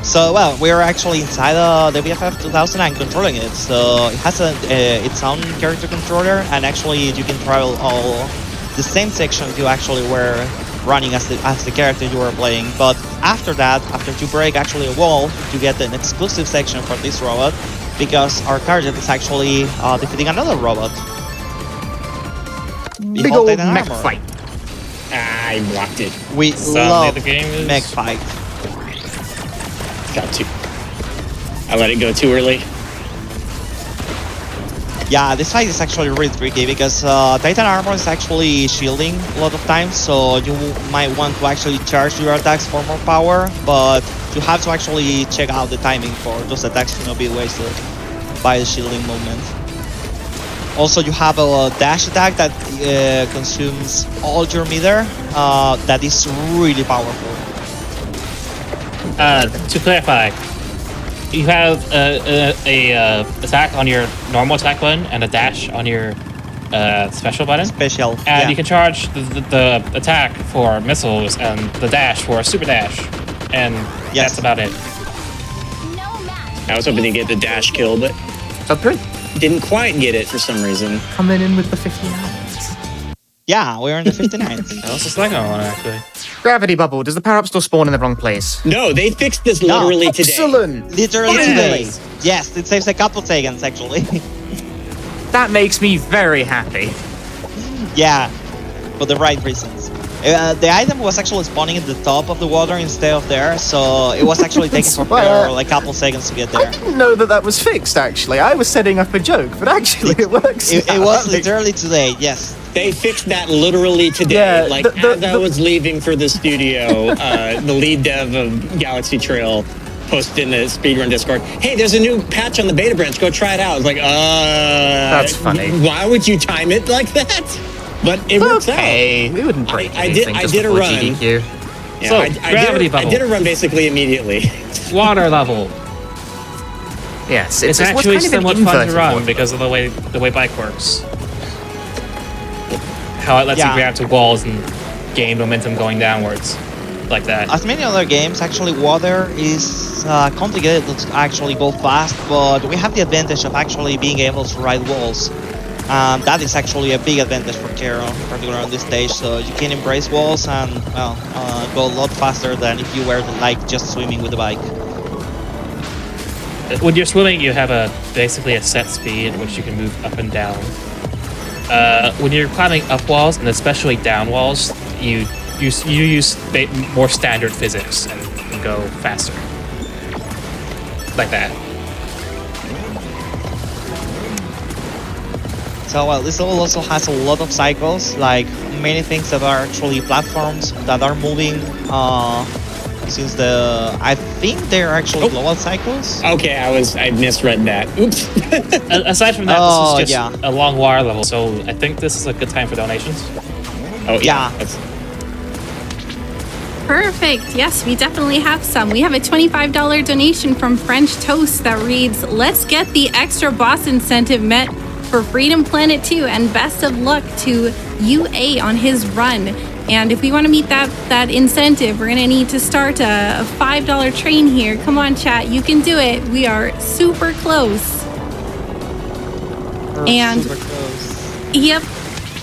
so well, we're actually inside the BFF 2000 and controlling it. So it has its own character controller, and actually you can travel all the same sections you actually were running as the character you were playing. But after that, after you break actually a wall, you get an exclusive section for this robot, because our target is actually defeating another robot. Big Behold old Titan mech Armor. fight. I blocked it. We Suddenly love the game is- mech fight. Got to. I let it go too early. Yeah, this fight is actually really tricky because Titan Armor is actually shielding a lot of times, so you might want to actually charge your attacks for more power, but you have to actually check out the timing for those attacks to not be wasted by the shielding movement. Also, you have a dash attack that consumes all your meter, that is really powerful. To clarify, you have a attack on your normal attack button and a dash on your special button. Special. And yeah. you can charge the attack for missiles and the dash for a super dash. And Yes. that's about it. I was hoping to get the dash kill, but Sub 3. didn't quite get it for some reason. Coming in with the 50 hours. Yeah, we're in the 59th. That was the second one, actually. Gravity bubble. Does the power-up still spawn in the wrong place? No, they fixed this No. literally today. Excellent. Literally Finally. today. Yes, it saves a couple seconds actually. That makes me very happy. Yeah, for the right reasons. The item was actually spawning at the top of the water instead of there, so it was actually taking for Swear. like a couple seconds to get I there. didn't know that was fixed, actually. I was setting up a joke, but actually it works. It now. was That makes- literally today, yes. They fixed that literally today. Yeah, like the- as I was leaving for the studio, the lead dev of Galaxy Trail posted in the speedrun Discord, "Hey, there's a new patch on the beta branch. Go try it out." I was like, That's funny. Why would you time it like that? But it works Okay, we wouldn't break I anything did- I just did a before run. GDQ. out. Yeah, So, I gravity did bubble. I did a run basically immediately. Water level. Yes, It's what's actually kind of an somewhat fun to inverted run one. because of the way bike works. How it lets you Yeah. grab to walls and gain momentum going downwards, like that. As many other games, actually, water is complicated to actually go fast, but we have the advantage of actually being able to ride walls. That is actually a big advantage for Carol, particularly on this stage. So you can embrace walls and well, go a lot faster than if you were like just swimming with the bike. When you're swimming, you have basically a set speed at which you can move up and down. When you're climbing up walls, and especially down walls, you use more standard physics and go faster. Like that. So well, this level also has a lot of cycles, like many things that are actually platforms that are moving. Since I think they're actually global cycles. Okay, I misread that. Oops. Aside from that, Oh, this is just a long wire level, so I think this is a good time for donations. Oh yeah. Yeah. That's, Perfect. Yes, we definitely have some. We have a $25 donation from French Toast that reads, "Let's get the extra boss incentive met for Freedom Planet 2 and best of luck to UA on his run." And if we want to meet that incentive, we're going to need to start a $5 train here. Come on, chat. You can do it. We are super close. And Super close. yep,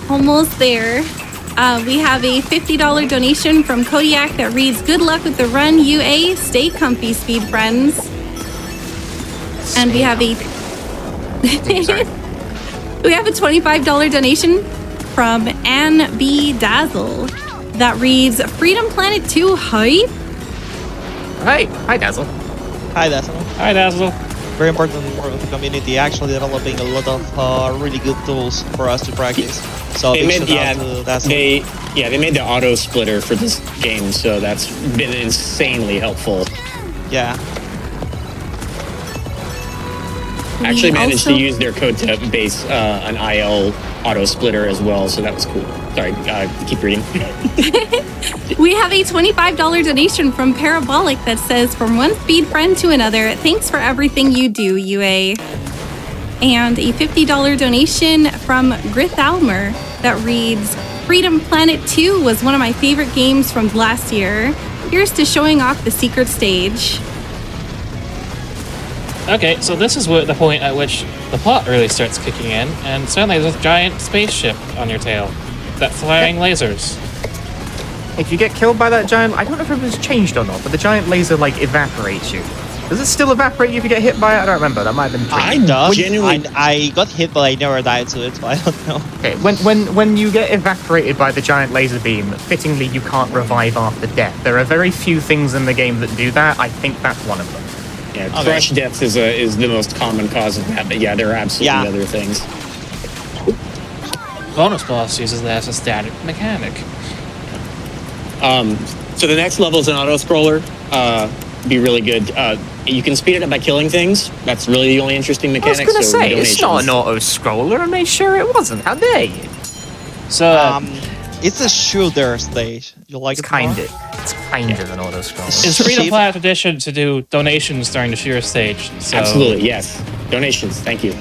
almost there. We have a $50 donation from Kodiak that reads, "Good luck with the run, UA. Stay comfy, speed friends." And we have a we have a $25 donation from Anne B. Dazzle that reads, "Freedom Planet 2 hype." Hi Dazzle. Hi, Dazzle. Hi, Dazzle. Very important for the community, actually developing a lot of really good tools for us to practice. So they big made shout out to Dazzle. they made the auto splitter for this game, so that's been insanely helpful. Yeah. Actually We managed also- to use their code to base an IL auto splitter as well, so that was cool. Sorry, keep reading. We have a $25 donation from Parabolic that says, "From one speed friend to another, thanks for everything you do, UA." And a $50 donation from Grith Almer that reads, "Freedom Planet 2 was one of my favorite games from last year. Here's to showing off the secret stage." Okay, so this is the point at which the plot really starts kicking in, and suddenly there's a giant spaceship on your tail that's firing lasers. If you get killed by that giant, I don't know if it was changed or not, but the giant laser like evaporates you. Does it still evaporate you if you get hit by it? I don't remember. That might have been It does. genuinely- I got hit, but I never died to it, so I don't know. Okay, when you get evaporated by the giant laser beam, fittingly you can't revive after death. There are very few things in the game that do that. I think that's one of them. Yeah, Okay. crush deaths is the most common cause of that, but yeah, there are absolutely other things. Bonus boss uses that as a static mechanic. So the next level is an auto scroller. Be really good. You can speed it up by killing things. That's really the only interesting I mechanic. was gonna so say, it's not an donations. auto scroller. I made sure it wasn't. How dare you? So, It's a shooter stage. You like It's it more? kind of an auto scroller. it's Freedom Shape- Planet tradition to do donations during the sheer stage. So Absolutely, yes. Donations, thank you.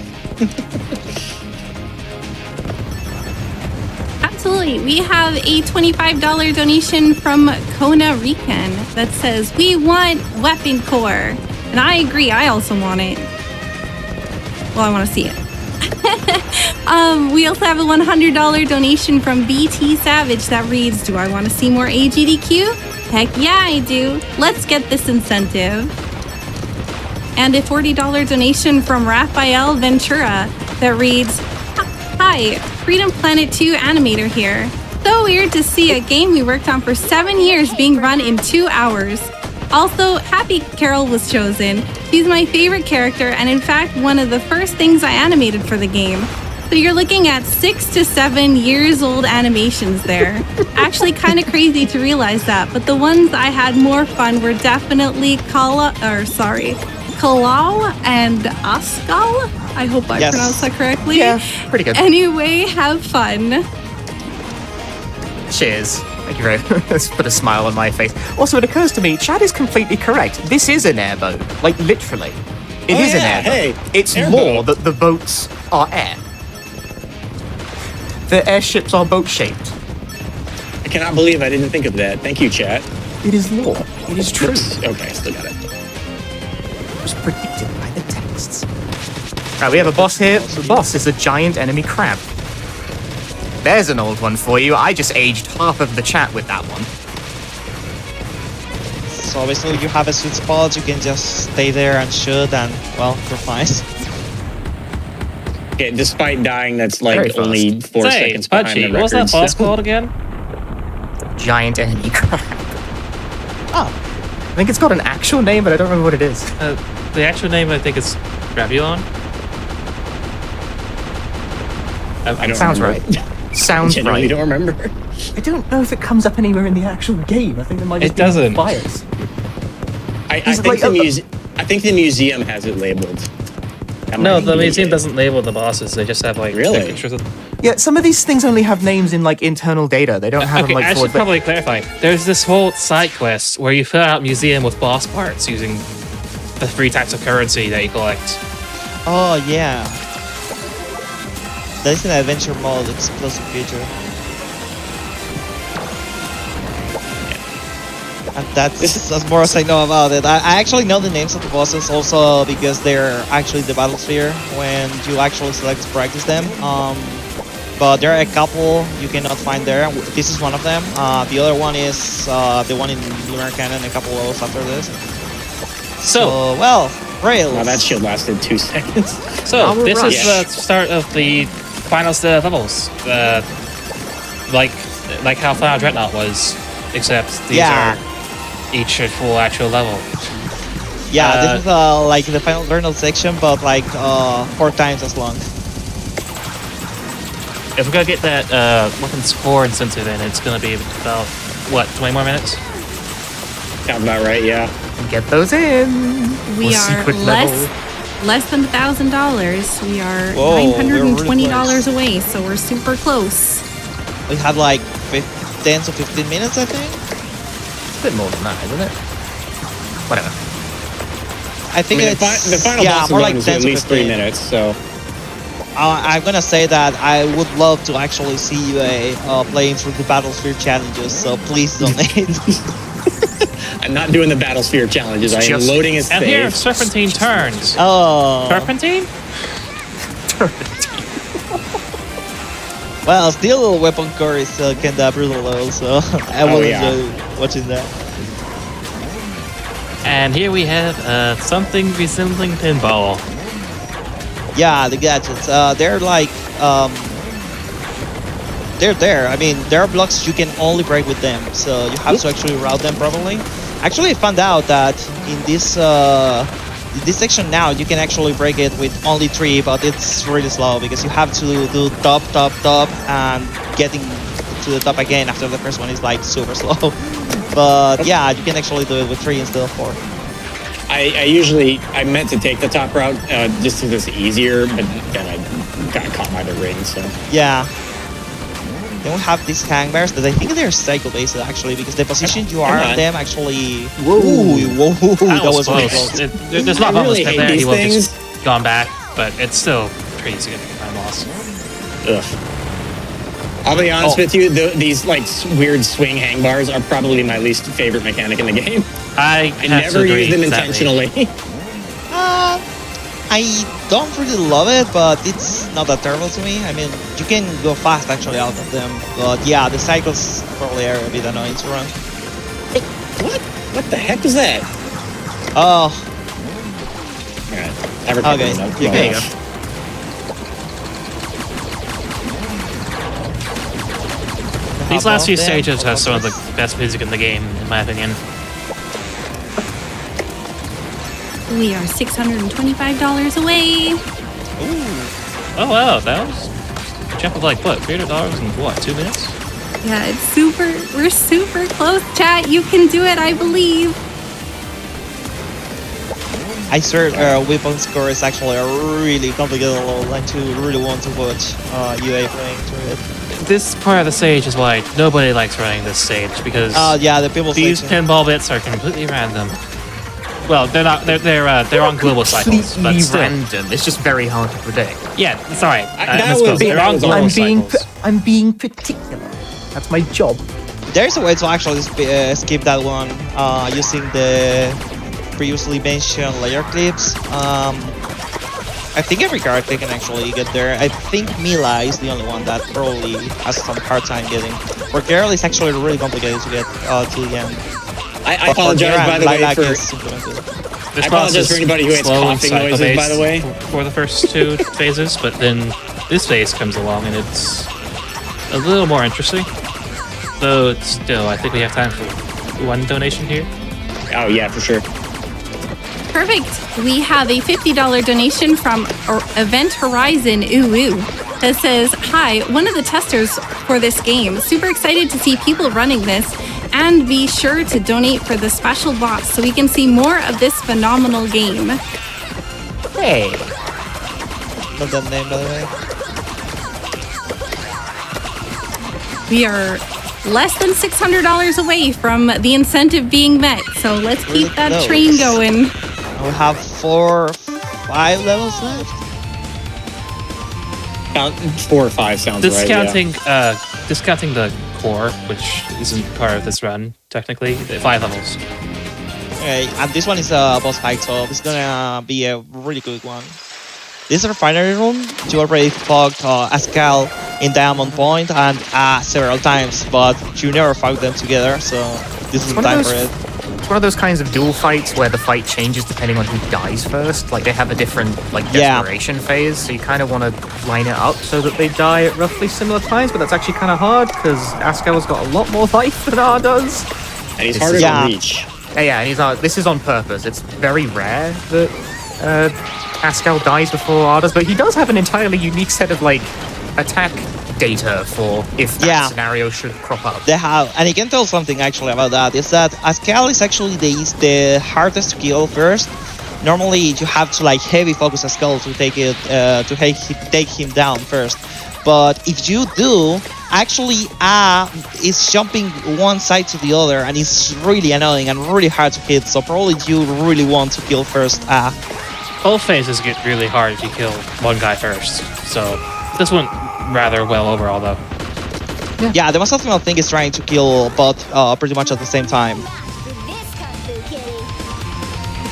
Absolutely. We have a $25 donation from Kona Rican that says, "We want Weapon Core." And I agree, I also want it. Well, I want to see it. We also have a $100 donation from BT Savage that reads, "Do I want to see more AGDQ? Heck yeah, I do. Let's get this incentive." And a $40 donation from Raphael Ventura that reads, "Hi, Freedom Planet 2 animator here. So weird to see a game we worked on for 7 years being run in 2 hours. Also, happy Carol was chosen. She's my favorite character and in fact one of the first things I animated for the game. So you're looking at 6 to 7 years old animations there. Actually kind of crazy to realize that, but the ones I had more fun were definitely Kalau and Askal. I hope I Yes. pronounced that correctly. Yeah, pretty good. Anyway, have fun." Cheers. Thank you very much. Let's put a smile on my face. Also, it occurs to me, Chad is completely correct. This is an airboat. Like, literally. It is an airboat. Hey, It's airboat. more that the boats are air. The airships are boat-shaped. I cannot believe I didn't think of that. Thank you, chat. It is lore. It is true. Oops. Okay, still got it. It was predicted by the texts. Right, we have a boss here. The boss is a giant enemy crab. There's an old one for you. I just aged half of the chat with that one. So obviously you have a sweet spot, you can just stay there and shoot and, well, you're fine. Okay, despite dying, that's Very like fast. only 4 seconds behind Punchy, the what was that record, boss so- called again? Giant enemy crab. Oh, I think it's got an actual name, but I don't remember what it is. The actual name, I think, is Revolucion. I don't Sounds remember. right. Sounds Genuinely right. don't remember. I don't know if it comes up anywhere in the actual game. I think there might It doesn't. bias. I He's think like, I think the museum has it labeled. That No, might the be museum it. doesn't label the bosses. They just have like Really? pictures of. Yeah, some of these things only have names in like internal data. They don't have Okay, them like I should forward. probably clarify. There's this whole side quest where you fill out museum with boss parts using the 3 types of currency that you collect. oh yeah. That is an adventure mode, explosive feature. And that's as more as I know about it. I actually know the names of the bosses also because they're actually the battlesphere when you actually select to practice them. But there are a couple you cannot find there. This is one of them. The other one is the one in Lunar Cannon, a couple of those after this. So, well, Rails. Wow, that shit lasted 2 seconds. So this Alright. is the start of the final set of levels. Like how Final Dreadnought was, except these Yeah. are each a full actual level. Yeah, this is like the final journal section, but like 4 times as long. If we're gonna get that weapons core incentive in, it's gonna be about what, 20 more minutes? Sounds about right, yeah. Get those in. We Or are secret level. less than $1,000. We are Whoa, we're really $920 close. away, so we're super close. We have like 10 to 15 minutes, I think. It's a bit more than that, isn't it? Whatever. I think I mean, it's the final yeah, boss more alone like is 10 at to least 3 15. minutes, so... I'm gonna say that I would love to actually see UA playing through the Battlesphere challenges, so please donate. I'm not doing the Battlesphere challenges. I am Just- loading his And here, save. Serpentine turns. Oh, Serpentine? well, still weapon core is kinda brutal level, so I will yeah. enjoy watching that. And here we have something resembling pinball. Yeah, the gadgets. They're like they're there. I mean, there are blocks you can only break with them, so you have to actually route them properly. Actually, I found out that in this section now you can actually break it with only 3, but it's really slow because you have to do top, and getting to the top again after the first one is like super slow. But yeah, you can actually do it with 3 instead of 4. I meant to take the top route just because it's easier, but then I got caught by the ring, so... Yeah. Then we have these hangbears that I think they're cycle-based actually, because the position you are on them actually... Whoa, that was really close. There's not I really much hate there. these He will have things. just gone back, but it's still pretty significant time loss. Ugh. I'll be honest with you, these like weird swing hang bars are probably my least favorite mechanic in the game. I I have to never agree, use them sadly. intentionally. I don't really love it, but it's not that terrible to me. I mean, you can go fast actually out of them, but yeah, the cycles probably are a bit annoying to run. What? What the heck is that? Oh, Alright, I recovered Okay, enough. you Well, can. These last few Them, stages have some of the focus. best music in the game, in my opinion. We are $625 away. Oh wow, that was a jump of like what, $300 in what, 2 minutes? Yeah, we're super close, chat. You can do it, I believe. I swear weapon score is actually a really complicated level and you really want to watch UA playing through it. This part of the stage is why nobody likes running this stage, because Yeah, the people these section. pinball bits are completely random. Well, they're not. They're on global cycles, but Completely still. random. It's just very hard to predict. Yeah, it's alright. That was- They're that on was- global I'm cycles. being particular. That's my job. There's a way to actually skip that one using the previously mentioned layer clips. I think every character can actually get there. I think Mila is the only one that probably has some hard time getting. For Girl, it's actually really complicated to get to the end. I apologize, by the way, for... This I boss apologize is for anybody who hates slow and coughing noises, by the way. for the first two phases, but then this phase comes along and it's a little more interesting. Though still, I think we have time for one donation here. Oh, yeah, for sure. Perfect. We have a $50 donation from Event Horizon that says, "Hi, one of the testers for this game. Super excited to see people running this, and be sure to donate for the special boss so we can see more of this phenomenal game." Hey. Not that name, by the way. We are less than $600 away from the incentive being met, so let's keep Really that close. train going. We have 4 or 5 levels left. About 4 or 5 sounds right, yeah. Discounting the core, which isn't part of this run technically. 5 levels. Okay, and this one is a boss fight, so it's gonna be a really good one. This is a refinery room. You already fought Ascal in Diamond Point and several times, but you never fought them together, so this is the time for it. It's one of those kinds of duel fights where the fight changes depending on who dies first. Like they have a different desperation phase, so you kind of want to line it up so that they die at roughly similar times. But that's actually kind of hard because Ascal's got a lot more life than R does. And he's harder to reach. Yeah, and this is on purpose. It's very rare that Ascal dies before R does, but he does have an entirely unique set of attack data for if that scenario should crop up. They have, and I can tell something actually about that, is that Ascal is actually the hardest to kill first. Normally you have to heavy focus Ascal to take him down first. But if you do, actually is jumping one side to the other and it's really annoying and really hard to hit, so probably you really want to kill first Both phases get really hard if you kill one guy first, so this went rather well overall though. Yeah, the most optimal thing is trying to kill both pretty much at the same time.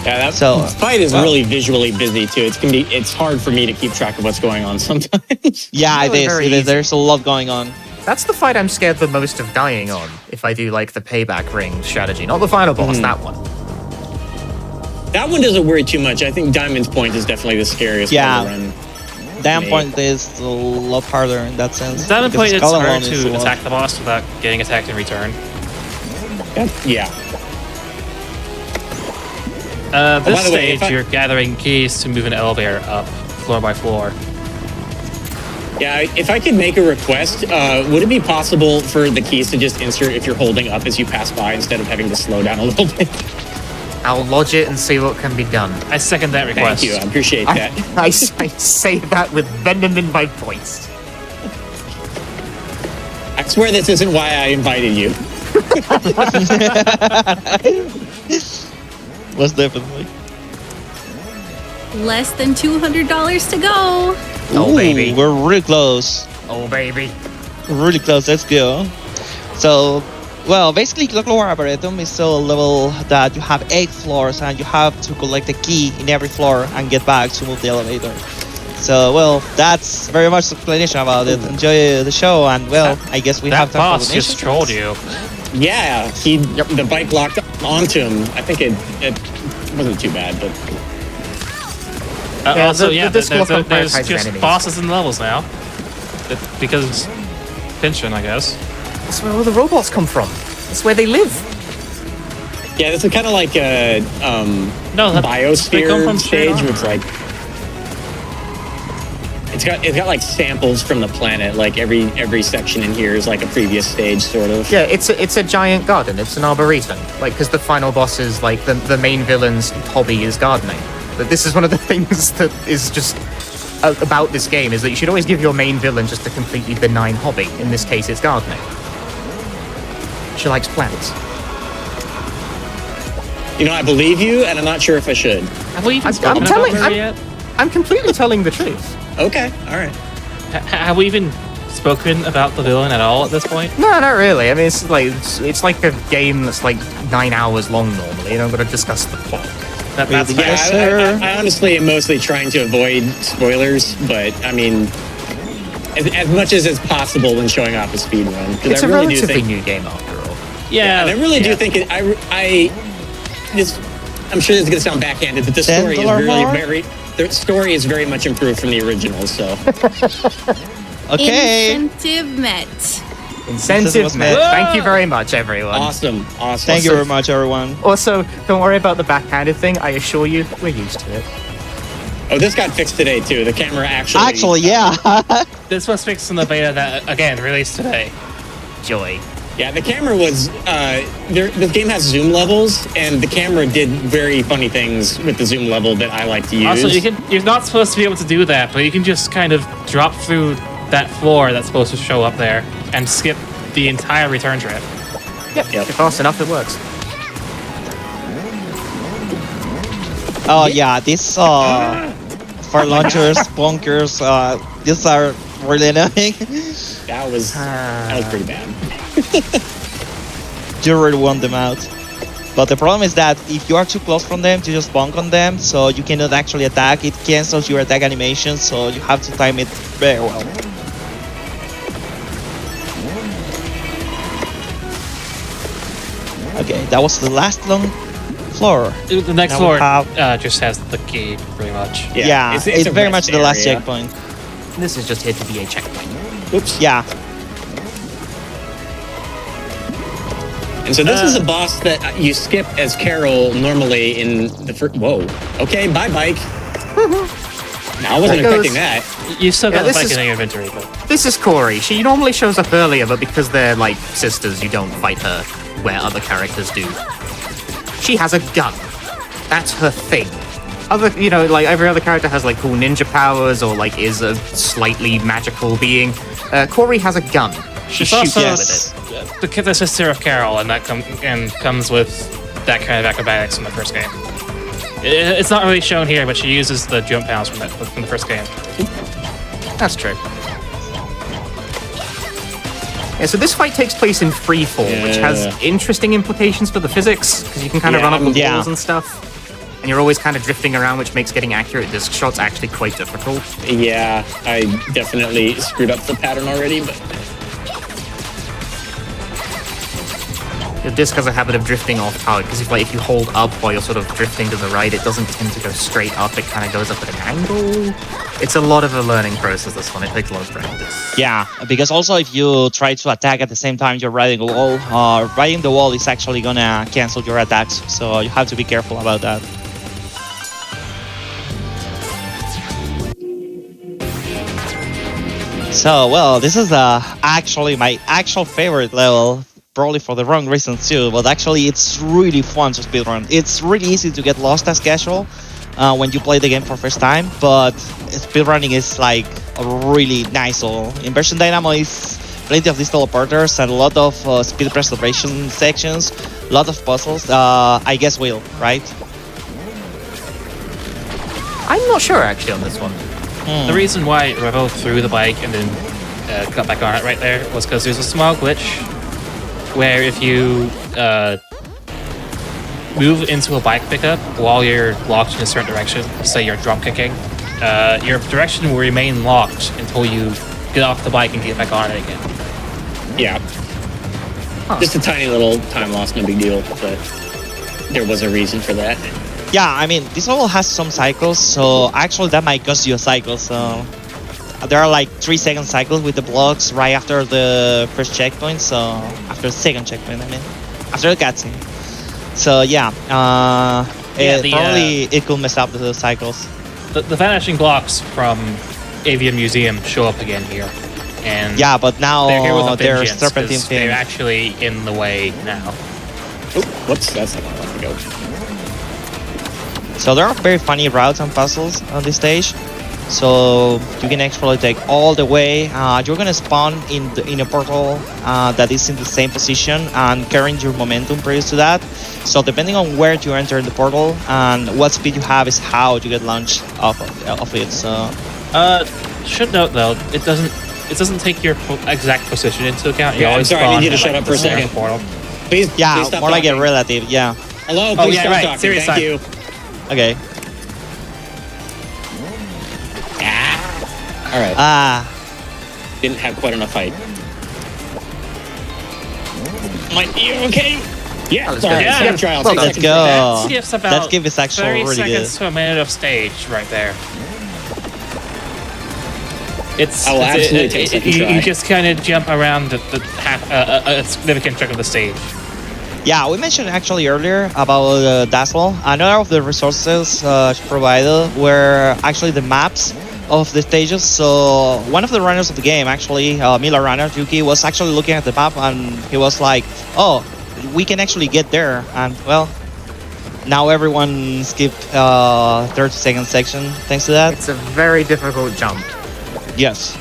Yeah, that fight is really visually busy too. It's hard for me to keep track of what's going on sometimes. Yeah, it is. There's a lot going on. That's the fight I'm scared the most of dying on, if I do the payback ring strategy. Not the final boss, that one. That one doesn't worry too much. I think Diamond's Point is definitely the scariest one to run. Diamond Point is a lot harder in that sense. Diamond Point, it's Skull hard Alone is to attack the boss without getting attacked in return. Yeah. This by the way, stage, you're gathering keys to move an elevator up, floor by floor. Yeah, if I could make a request, would it be possible for the keys to just insert if you're holding up as you pass by instead of having to slow down a little bit? I'll lodge it and see what can be done. I second that request. Thank you, I appreciate that. I say that with venom in my voice. I swear this isn't why I invited you. Most definitely. Less than $200 to go. Oh, baby. We're really close. Oh, baby. Really close, let's go. So, well, basically Clockwork Arboretum is a level that you have 8 floors and you have to collect a key in every floor and get back to move the elevator. So, well, that's very much the explanation about it. Enjoy the show, and well, I guess we have time That for boss the just trolled you. Yeah, the bike locked onto him. I think it wasn't too bad, but... Yeah, there's prioritizes just enemies. bosses and levels now. Because tension, I guess. That's where all the robots come from. That's where they live. Yeah, this is kind of like a They come biosphere from stage straight where it's like... It's got like samples from the planet. Like every section in here is like a previous stage, sort of. Yeah, it's a giant garden. It's an arboretum. Because the final boss is the main villain's hobby is gardening. But this is one of the things that is just about this game, is that you should always give your main villain just a completely benign hobby. In this case, it's gardening. She likes plants. You know, I believe you, and I'm not sure if I should. Have we even I'm spoken telling- about her yet? I'm completely telling the truth. Okay, all right. Have we even spoken about the villain at all at this point? No, not really. I mean, it's like a game that's like 9 hours long normally, and I'm going to discuss the plot. That's Yeah, fair. I honestly am mostly trying to avoid spoilers, but I mean, as much as it's possible when showing off a speed run. It's I a really do relatively think, new game after all. Yeah, and I really do think it. I'm sure this is going to sound backhanded, but the story is $10 the story is very much improved from the original. So Okay. Incentive met. Incentive was met. met. Thank you very much, everyone. awesome. Thank you very much, everyone. Also, don't worry about the backhanded thing. I assure you, we're used to it. Oh, this got fixed today too. The camera actually. Actually, yeah. this was fixed in the beta that, again, released today. Joy. Yeah, the camera was. The game has zoom levels, and the camera did very funny things with the zoom level that I like to use. Also, you're not supposed to be able to do that, but you can just kind of drop through that floor that's supposed to show up there and skip the entire return trip. Yep. If fast enough, it works. Oh yeah, these fire launchers, bunkers, these are really annoying. That was pretty bad. You really want them out. But the problem is that if you are too close from them, you just bonk on them, so you cannot actually attack. It cancels your attack animation, so you have to time it very well. Okay, that was the last long floor. The next Now floor we have- just has the key, pretty much. Yeah, it's it's a very rest much the last area. checkpoint. This is just here to be a checkpoint. Oops. Yeah. And so this is a boss that you skip as Carol normally in the first. Whoa. Okay, bye bike. I wasn't There goes- expecting that. You still got the this bike is- in your inventory, but This is Corey. She normally shows up earlier, but because they're like sisters, you don't fight her where other characters do. She has a gun. That's her thing. Other, like every other character has like cool ninja powers or like is a slightly magical being. Corey has a gun. She It's shoots also- with it. the sister of Carol, and that comes with that kind of acrobatics from the first game. It's not really shown here, but she uses the jump pounds from the first game. That's true. Yeah, so this fight takes place in freefall, which has Yeah. interesting implications for the physics, because you can kind of run up the Yeah. walls and stuff. And you're always kind of drifting around, which makes getting accurate disc shots actually quite difficult. Yeah, I definitely screwed up the pattern already, but The disc has a habit of drifting off target, because if you hold up while you're sort of drifting to the right, it doesn't tend to go straight up, it kind of goes up at an angle. It's a lot of a learning process, this one. It takes a lot of practice. Yeah, because also if you try to attack at the same time you're riding a wall, riding the wall is actually gonna cancel your attacks, so you have to be careful about that. So, well, this is actually my actual favorite level, probably for the wrong reasons too, but actually it's really fun to speedrun. It's really easy to get lost as casual when you play the game for first time, but speedrunning is like a really nice tool. Inversion Dynamo is plenty of these teleporters and a lot of speed preservation sections, a lot of puzzles. I guess Will, right? I'm not sure, actually, on this one. The reason why Revo threw the bike and then got back on it right there was because there's a small glitch where if you move into a bike pickup while you're locked in a certain direction, say you're drop kicking, your direction will remain locked until you get off the bike and get back on it again. yeah. Just a tiny little time loss, no big deal, but there was a reason for that. Yeah, I mean, this level has some cycles, so actually that might cost you a cycle, so... There are like 3-second cycles with the blocks right after the first checkpoint, so... After the second checkpoint, I mean. After the cutscene. So yeah, probably it could mess up the cycles. The vanishing blocks from Avian Museum show up again here. And Yeah, but now they're here with a they're vengeance, serpentine 'cause they're thing. actually in the way now. Oh, whoops, that's not where I want to go. So there are very funny routes and puzzles on this stage. so you can actually take all the way. You're gonna spawn in a portal that is in the same position and carrying your momentum previous to that. So depending on where you enter the portal and what speed you have is how you get launched off of it. So Should note though, it doesn't take your exact position into account. You Yeah, I'm always sorry, I spawn need you to at, shut like, up for a the center second. Portal. Please, yeah, please stop more like a talking. relative. Yeah. Hello, Oh, please yeah, stop right, talking. serious Thank time. you. Okay. All right. Didn't have quite enough height. Mike, you okay? Yeah, That was sorry. good. Yeah. Second trial. Well, Take let's second go. trial. That skips about That give is actually 30 really seconds good. to a minute of stage right there. It's I will absolutely take it, second you, try. you just kind of jump around the half a significant chunk of the stage. Yeah, we mentioned actually earlier about Dazzle. Another of the resources provided were actually the maps of the stages. So one of the runners of the game, actually, Mila runner, Yuki, was actually looking at the map and he was like, oh, we can actually get there. And well, now everyone skipped 30-second section thanks to that. It's a very difficult jump. Yes.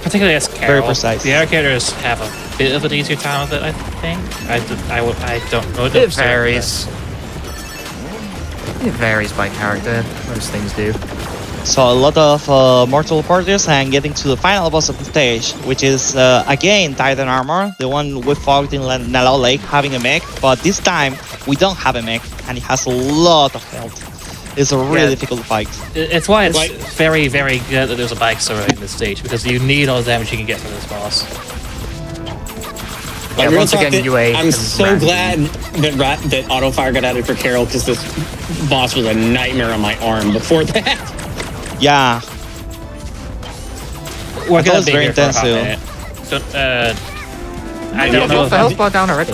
Particularly as Carol. Very precise. The other characters have a bit of an easier time with it, I think. I don't know. It varies. It varies by character. Most things do. So a lot of more teleporters and getting to the final boss of the stage, which is again Titan Armor, the one we fought in Nalao Lake having a mech, but this time we don't have a mech and it has a lot of health. It's a really difficult fight. It's why it's Like- very, very good that there's a bike story in this stage, because you need all the damage you can get from this boss. But Yeah, real once talk, again, UA I'm has so Randy. glad that auto fire got added for Carol because this boss was a nightmare on my arm before that. Yeah, We're thought it gonna was be very here for a hot intense, too. minute. I You don't know. got the health bar down already.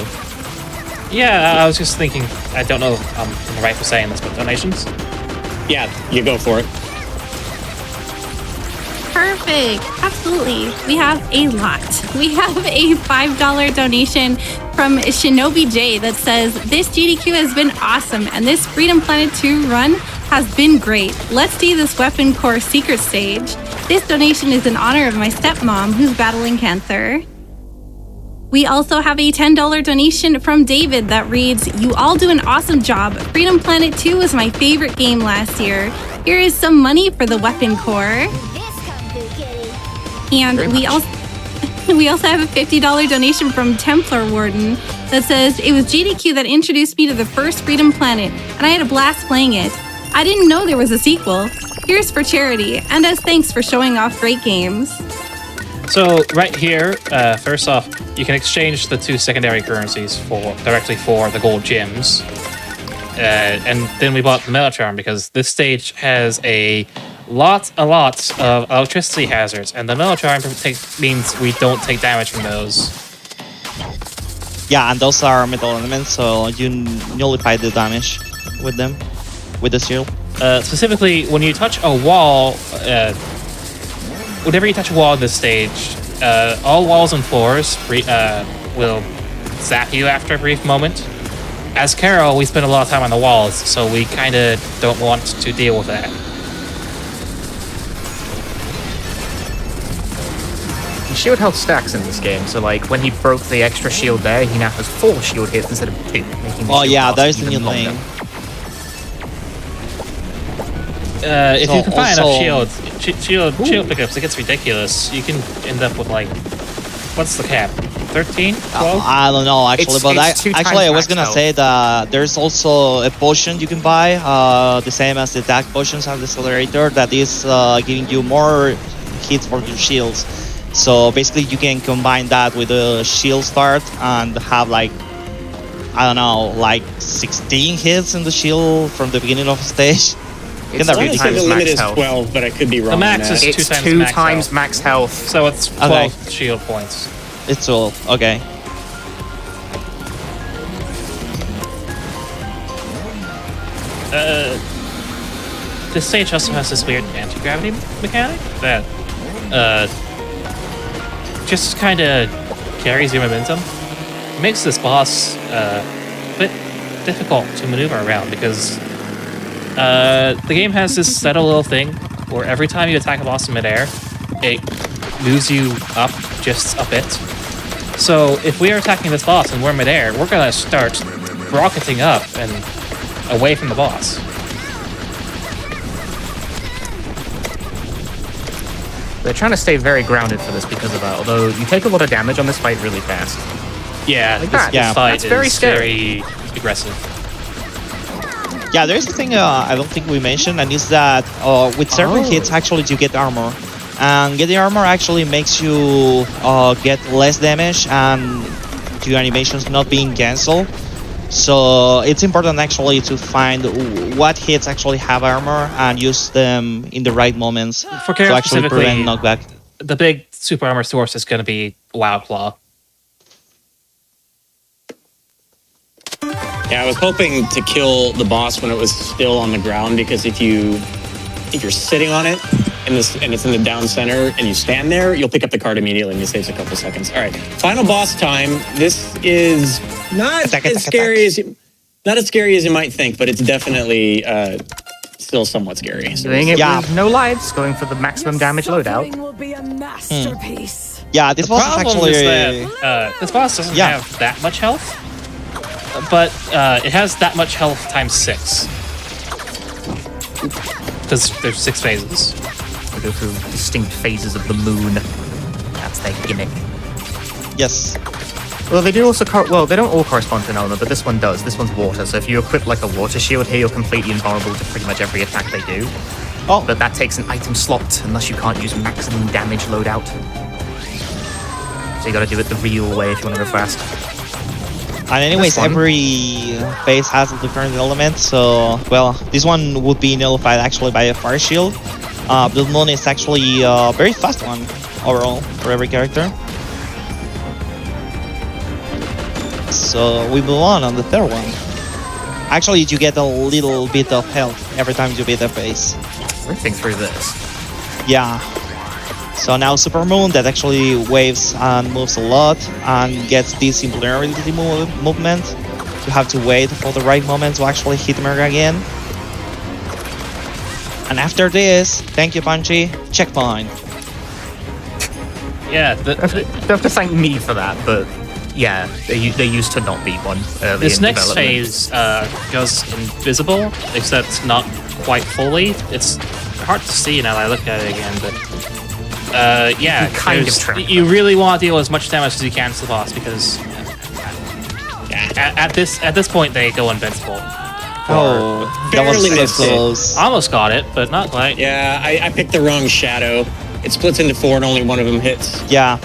Yeah, I was just thinking. I don't know if I'm right for saying this, but donations. Yeah, you go for it. Perfect. Absolutely. We have a lot. We have a $5 donation from Shinobi J that says, this GDQ has been awesome and this Freedom Planet 2 run has been great. Let's do this Weapon Core secret stage. This donation is in honor of my stepmom who's battling cancer. We also have a $10 donation from David that reads, you all do an awesome job. Freedom Planet 2 was my favorite game last year. Here is some money for the Weapon Core. And we also have a $50 donation from Templar Warden that says, it was GDQ that introduced me to the first Freedom Planet, and I had a blast playing it. I didn't know there was a sequel. Here's for charity, and as thanks for showing off great games. So right here, first off, you can exchange the 2 secondary currencies directly for the gold gems. And then we bought the Metal Charm because this stage has a lot of electricity hazards, and the Metal Charm means we don't take damage from those. yeah, and those are metal elements, so you nullify the damage with them, with the shield. Specifically, when you touch a wall, whenever you touch a wall in this stage, all walls and floors will zap you after a brief moment. As Carol, we spend a lot of time on the walls, so we kind of don't want to deal with that. Shield health stacks in this game, so like when he broke the extra shield there, he now has 4 shield hits instead of 2, making the Oh shield yeah, last that is the even new longer. thing. If So you can find also- enough shield pickups, it gets ridiculous. You can end up with like, what's the cap? 13? 12? I don't know actually, It's- but it's 2 times I was max gonna health. say that there's also a potion you can buy, the same as the attack potions have the accelerator, that is giving you more hits for your shields. So basically you can combine that with a shield start and have like, I don't know, like 16 hits in the shield from the beginning of the stage. It's that I really want to say the times limit max is health. 12, but I could be wrong. on max that. is It's 2 times 2 max times health. max health. So it's 12 shield points. It's all okay. This stage also has this weird anti-gravity mechanic that just kind of carries your momentum. It makes this boss a bit difficult to maneuver around because the game has this subtle little thing where every time you attack a boss in midair, it moves you up just a bit. So if we are attacking this boss and we're midair, we're gonna start rocketing up and away from the boss. They're trying to stay very grounded for this because of that, although you take a lot of damage on this fight really fast. Yeah, Like this, that. this Yeah, fight that's is very scary. very aggressive. Yeah, there's a thing I don't think we mentioned, and is that with certain hits, actually, you get armor. And getting armor actually makes you get less damage and your animations not being cancelled. So it's important actually to find what hits actually have armor and use them in the right moments For to Carol actually specifically, prevent knockback. the big super armor source is going to be Wow Claw. Yeah, I was hoping to kill the boss when it was still on the ground, because if you're sitting on it and it's in the down center and you stand there, you'll pick up the card immediately and it saves a couple seconds. All right, final boss time. This is not as scary as you might think, but it's definitely still somewhat scary. So Doing it Yeah. with no lives, going for the maximum damage loadout. Will be a masterpiece. Yeah, this The boss is problem actually... is that this boss doesn't have that much health, but it has that much health times 6. Because there's 6 phases. They go through distinct phases of the moon. That's their gimmick. Yes. Well, they do also, they don't all correspond to an element, but this one does. This one's water, so if you equip like a water shield here, you're completely invulnerable to pretty much every attack they do. Oh, But that takes an item slot, unless you can't use maximum damage loadout. So you gotta do it the real way if you wanna go fast. and anyways, That's fun. every phase has a different element, so, well, this one would be nullified actually by a fire shield. Blood Moon is actually a very fast one overall for every character. So we move on the third one. Actually, you get a little bit of health every time you beat a phase. Ripping through this. Yeah. So now Super Moon that actually waves and moves a lot and gets this invulnerability movement. You have to wait for the right moment to actually hit Mega again. And after this, thank you Punchy, checkpoint. Yeah, They have to thank me for that, but yeah, they used to not be one early this in next development. phase goes invisible, except not quite fully. It's hard to see now that I look at it again, but yeah, You kind of there's- track you really want to deal as much damage as you can to the boss, because at this point they go invincible. Oh, that was barely so missed it. close. Almost got it, but not quite. Yeah, I picked the wrong shadow. It splits into 4 and only one of them hits. Yeah.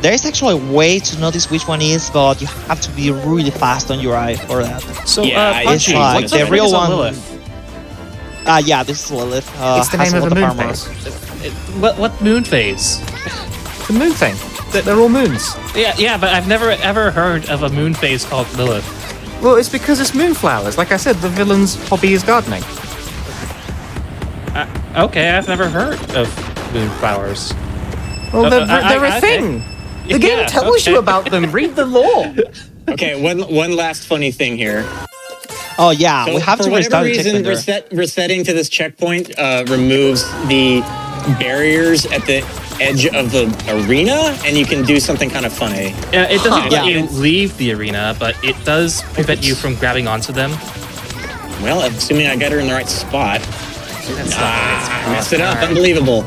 There is actually a way to notice which one is, but you have to be really fast on your eye for that. So, Yeah, it's Punchy, like what's the up real with one- Lilith? Yeah, this is Lilith. It's the has name a of lot the moon armor. phase. What moon phase? The moon thing. They're all moons. Yeah, but I've never ever heard of a moon phase called Lilith. Well, it's because it's moonflowers. Like I said, the villain's hobby is gardening. Okay, I've never heard of moonflowers. Well, they're a okay. thing. The game Yeah, tells you okay. about them. Read the lore. Okay, one last funny thing here. Oh yeah, So we have for to whatever restart the reason, checkpoint. resetting to this checkpoint removes the barriers at the edge of the arena, and you can do something kind of funny. Yeah, it doesn't let Yeah. you leave the arena, but it does prevent you from grabbing onto them. Well, assuming I got her in the right spot. That's I messed it up. Unbelievable.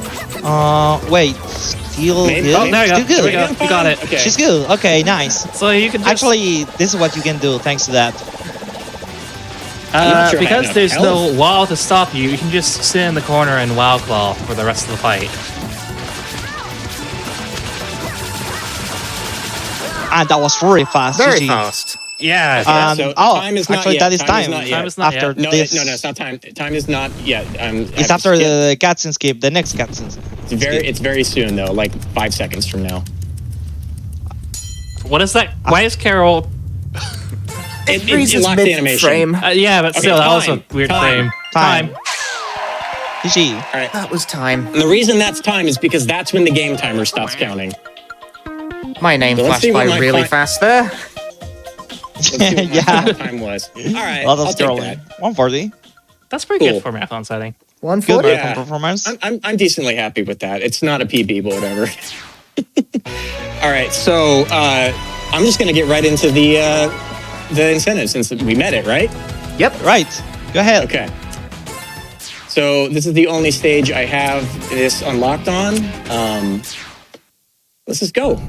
Wait, still Maybe- good? oh, there you go. Still good. There we go. You got it. Okay. She's good. Okay, nice. So you can just, Actually, this is what you can do thanks to that. I'm not sure I have because enough there's no health. wall to stop you, you can just sit in the corner and Wow Claw for the rest of the fight. And that was really fast. Very GG. fast. Yeah. So oh, time is not actually, yet. that is Time is time. not yet. Time is not after yet. No, this. no, it's not time. Time is not yet. It's after the cutscene skip, the next cutscene. It's very soon though, like 5 seconds from now. What is that? Why is Carol? It locked the animation. Frame. Yeah, but still, that was a time. weird Time. frame. GG. All right. That was time. And the reason that's time is because that's when the game timer stops counting. My name So let's see flashed what by my really fi- fast there. Let's see what my Yeah. time was. All right, A lot of I'll take scrolling. that. 140. That's pretty Cool. good for marathon setting. 140. Yeah. performance. I'm decently happy with that. It's not a PB, but whatever. All right, so I'm just gonna get right into the incentive since we met it, right? Yep. Right. Go ahead. Okay. So this is the only stage I have this unlocked on. Let's just go.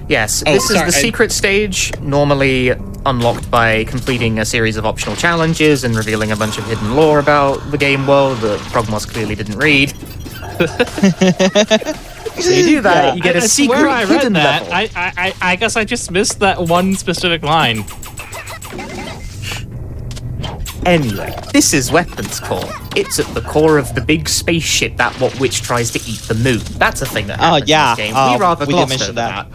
Yes, Oh, this is sorry, the secret stage, normally unlocked by completing a series of optional challenges and revealing a bunch of hidden lore about the game world that Progmos clearly didn't read. So you do that, you get a secret swear I read hidden that. level. I guess I just missed that one specific line. Anyway, this is Weapons Core. It's at the core of the big spaceship that what witch tries to eat the moon. That's a thing that happens in this game. We rather we did glossed mention over that.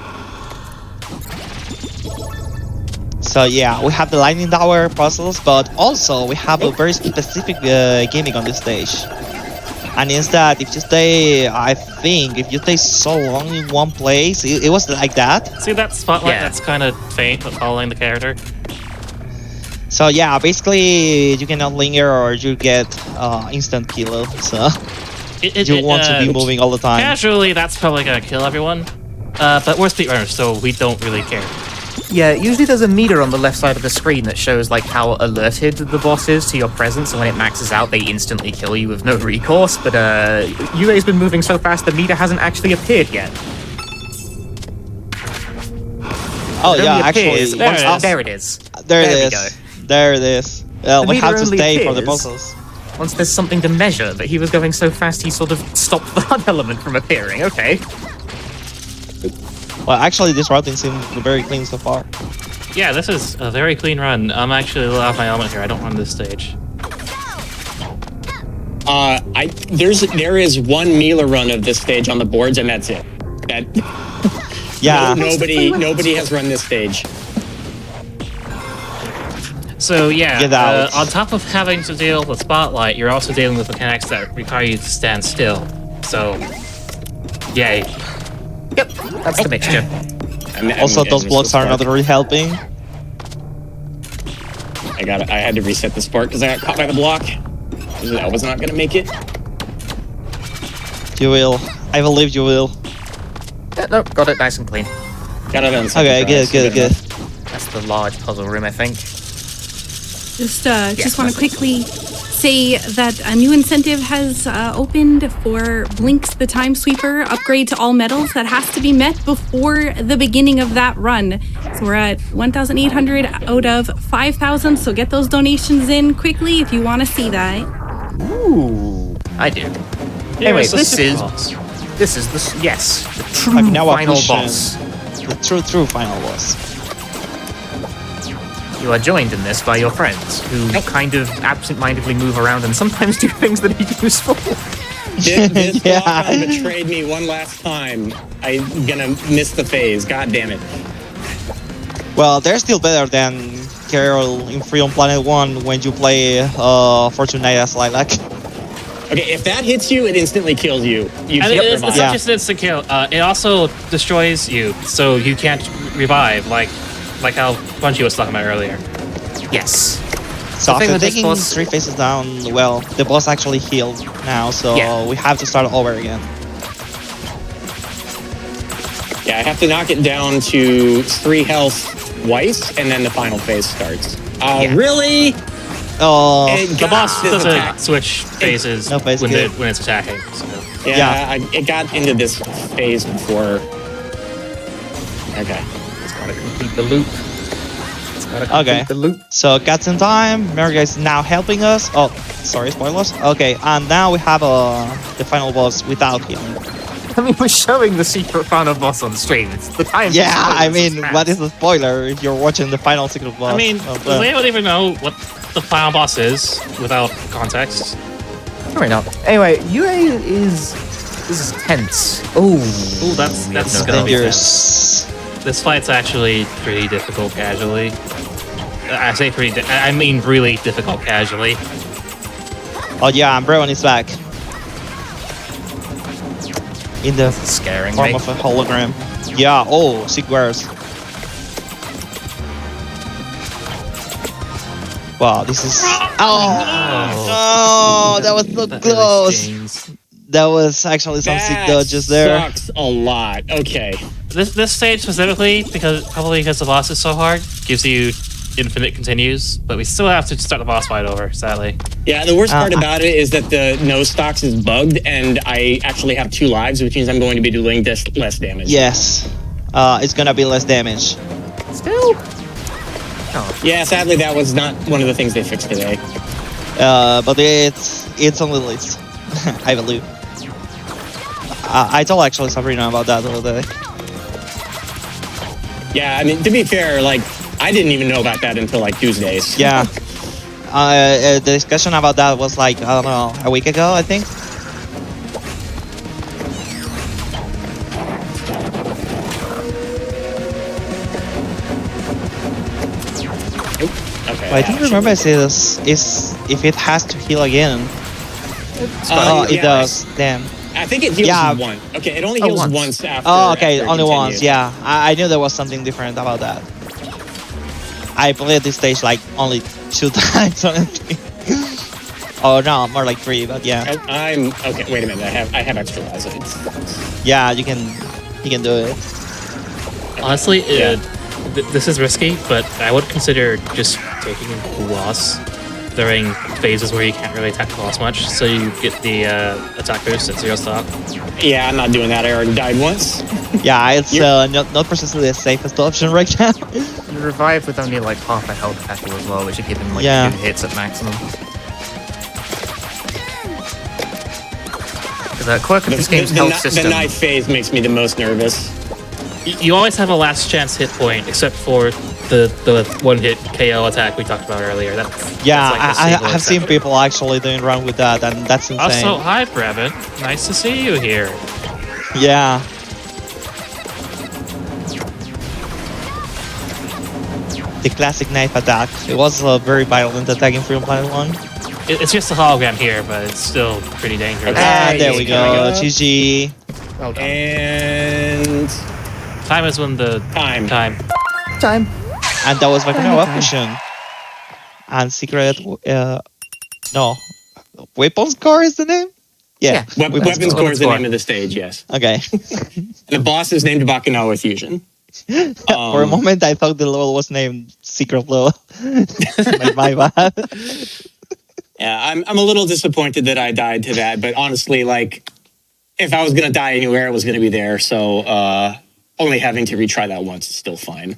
So yeah, we have the lightning tower puzzles, but also we have a very specific gimmick on this stage. And is that if you stay, I think, if you stay so long in one place, it was like that. See that spotlight? Yeah. That's kind of faint, but following the character. So yeah, basically you cannot linger or you get instant kill. So you want to be moving all the time. Casually, that's probably gonna kill everyone. But we're speedrunners, so we don't really care. Yeah, usually there's a meter on the left side of the screen that shows like how alerted the boss is to your presence, and when it maxes out, they instantly kill you with no recourse. But UA's been moving so fast, the meter hasn't actually appeared yet. Oh It yeah, only actually, appears once- there it is. there it There we is. go. There it is. We meter have to only stay for the appears puzzles. Once there's something to measure, but he was going so fast, he sort of stopped the HUD element from appearing. Okay. Well, actually, this routing seems very clean so far. Yeah, this is a very clean run. I'm actually off my element here. I don't run this stage. There is one Mila run of this stage on the boards, and that's it. That Yeah. nobody has run this stage. So yeah, Get out. on top of having to deal with Spotlight, you're also dealing with mechanics that require you to stand still. So, yay. Yep, that's the mixture. Also, those blocks are not really helping. I had to reset the spark because I got caught by the block. I was not gonna make it. You will. I believe you will. Yeah, no, got it nice and clean. Got it on. Okay, good. That's the large puzzle room, I think. Just want to quickly say that a new incentive has opened for Blink's the Time Sweeper upgrade to all medals that has to be met before the beginning of that run. So we're at 1,800 out of 5,000. So get those donations in quickly if you want to see that. Ooh, I do. Anyway, this is the true Okay, now final pushing boss. The true final boss. You are joined in this by your friends, who kind of absent-mindedly move around and sometimes do things that are useful. This Yeah. block run betrayed me one last time. I'm gonna miss the phase. God damn it. Well, they're still better than Carol in Free on Planet 1 when you play Fortune Knight as Lilac. Okay, if that hits you, it instantly kills you. You And can't it's revive. not just an instant kill. It also destroys you, so you can't revive, like how Punchy was talking about earlier. Yes. So The thing after with this taking boss- 3 phases down, well, the boss actually healed now, so Yeah. we have to start over again. Yeah, I have to knock it down to 3 health twice, and then the final phase starts. Yeah. Really? Oh, The boss this doesn't attack. switch phases No phase when good. it's attacking. So. Yeah, it got into this phase before. Okay. It's gotta complete the loop. It's gotta complete Okay. the loop. so Cats in Time, Merga is now helping us. Oh, sorry, spoilers. Okay, and now we have the final boss without healing. I mean, we're showing the secret final boss on stream. It's the time. Yeah, to spoil I this mean, crap. what is a spoiler if you're watching the final secret boss? I mean, of, they don't even know what the final boss is without context. Probably not. Anyway, UA is. This is tense. Ooh, that's no gonna be dangerous. This fight's actually pretty difficult casually. I say pretty. I mean really difficult casually. Oh yeah, and Brewan is back. In the scaring form me. of a hologram. Yeah, oh, Sigwares. Wow, this is. Oh, that was so That close. stings. That was actually some sick That dodges there. sucks a lot. Okay. This stage specifically, probably because the boss is so hard, gives you infinite continues, but we still have to start the boss fight over, sadly. Yeah, the worst part about it is that the no stocks is bugged, and I actually have 2 lives, which means I'm going to be doing this less damage. Yes, it's gonna be less damage. Still. Yeah, sadly, that was not one of the things they fixed today. But it's on the list, I believe. I told actually Sabrina about that the other day. Yeah, I mean, to be fair, like, I didn't even know about that until like Tuesdays. Yeah. The discussion about that was like, I don't know, a week ago, I think. Okay. But I don't remember if it has to heal again. It does. Damn. I think it heals once. Okay, it only heals once after. Oh, okay, after it only once. continues. Yeah, I knew there was something different about that. I played this stage like only 2 times, honestly. Oh no, more like 3, but yeah. I'm okay. Wait a minute. I have extra lives. Yeah, you can do it. Honestly, this is risky, but I would consider just taking the loss during phases where you can't really attack the boss much, so you get the attack boost at 0 stock. Yeah, I'm not doing that. I already died once. Yeah, it's not precisely the safest option right now. You revive with only like half a health tackle as well, which should give him like 2 hits at maximum. The quirk of this game's health system. The knife phase makes me the most nervous. You always have a last chance hit point, except for the 1-hit KO attack we talked about earlier. That's I have seen people actually doing run with that, and that's insane. Also, hi Brevin, nice to see you here. Yeah. The classic knife attack. It was a very violent attack in Freedom Planet 1. It's just a hologram here, but it's still pretty dangerous. Ah, there we go. GG. Well done. And Time is when the time. And that was Revolucion. And Secret... no. Weapons Core is the name? Yeah. Weapons Core is the name of the stage, yes. Okay. The boss is named Bakunawa Fusion. For a moment, I thought the level was named Secret Level. My bad. Yeah, I'm a little disappointed that I died to that, but honestly, like, if I was gonna die anywhere, it was gonna be there. So only having to retry that once is still fine.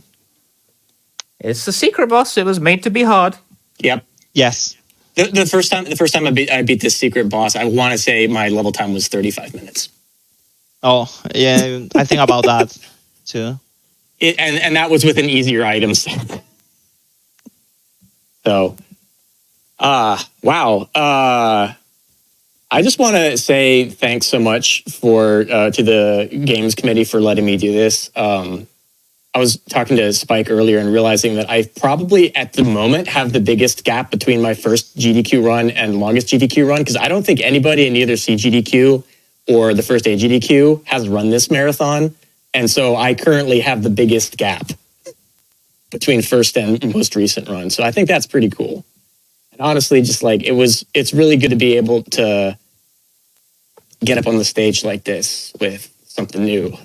It's the secret boss. It was made to be hard. Yep. Yes. The first time I beat this secret boss, I want to say my level time was 35 minutes. Oh, yeah, I think about that too. And that was with an easier item set. So, wow. I just want to say thanks so much to the games committee for letting me do this. I was talking to Spike earlier and realizing that I probably at the moment have the biggest gap between my first GDQ run and longest GDQ run, because I don't think anybody in either CGDQ or the first AGDQ has run this marathon. And so I currently have the biggest gap between first and most recent run. So I think that's pretty cool. And honestly, just like it's really good to be able to get up on the stage like this with something new.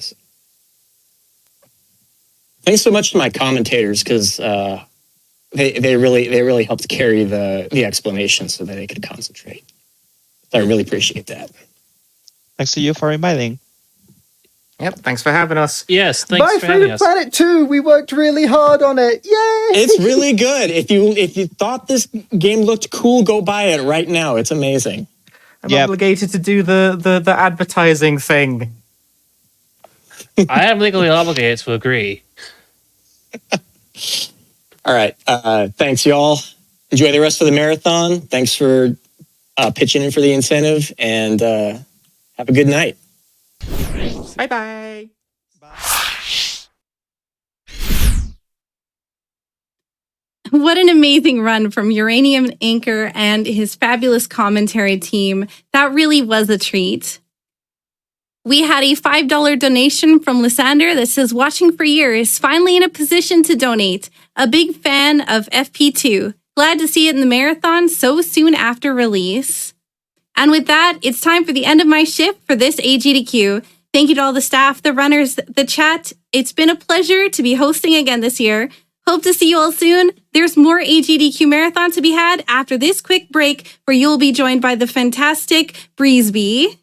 Thanks so much to my commentators, because they really helped carry the explanation so that they could concentrate. So I really appreciate that. Thanks to you for inviting. Yep, thanks for having us. Yes, thanks for having us. Planet 2, we worked really hard on it. Yay! It's really good. If you thought this game looked cool, go buy it right now. It's amazing. I'm obligated to do the advertising thing. I am legally obligated to agree. All right. Thanks, y'all. Enjoy the rest of the marathon. Thanks for pitching in for the incentive, and have a good night. Bye-bye. What an amazing run from UraniumAnchor and his fabulous commentary team. That really was a treat. We had a $5 donation from Lysander that says, watching for years, finally in a position to donate. A big fan of FP2. Glad to see it in the marathon so soon after release. And with that, it's time for the end of my shift for this AGDQ. Thank you to all the staff, the runners, the chat. It's been a pleasure to be hosting again this year. Hope to see you all soon. There's more AGDQ Marathon to be had after this quick break where you'll be joined by the fantastic Breezeby.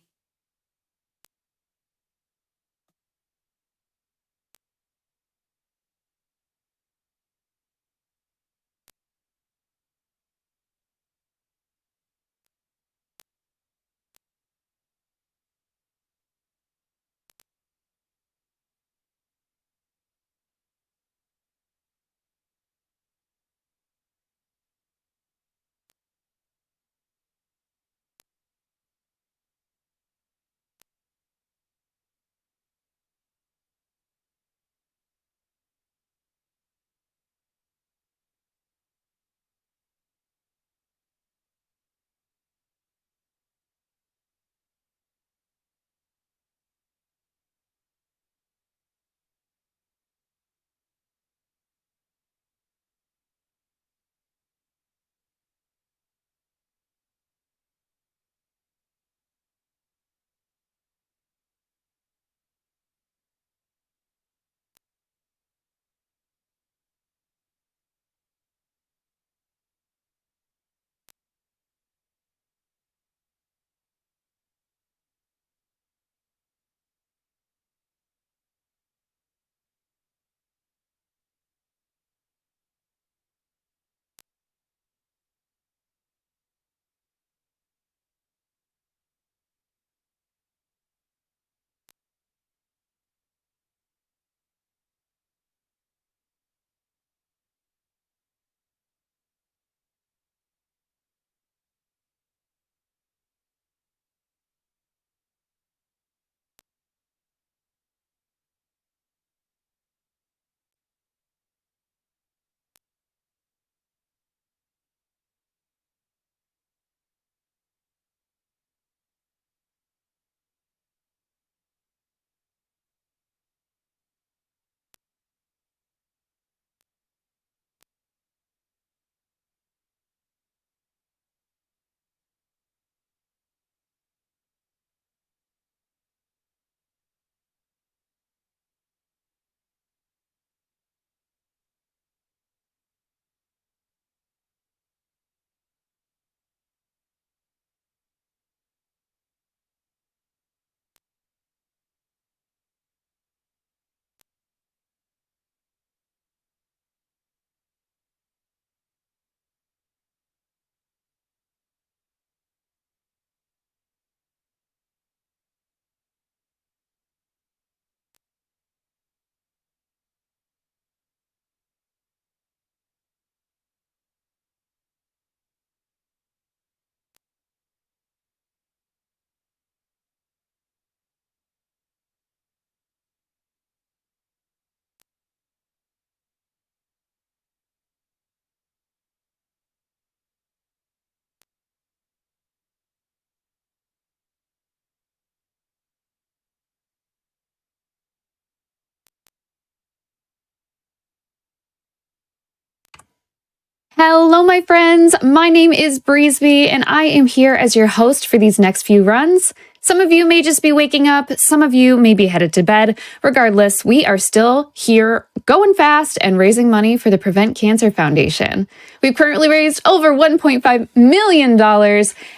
Hello, my friends. My name is Breezeby, and I am here as your host for these next few runs. Some of you may just be waking up. Some of you may be headed to bed. Regardless, we are still here going fast and raising money for the Prevent Cancer Foundation. We've currently raised over $1.5 million,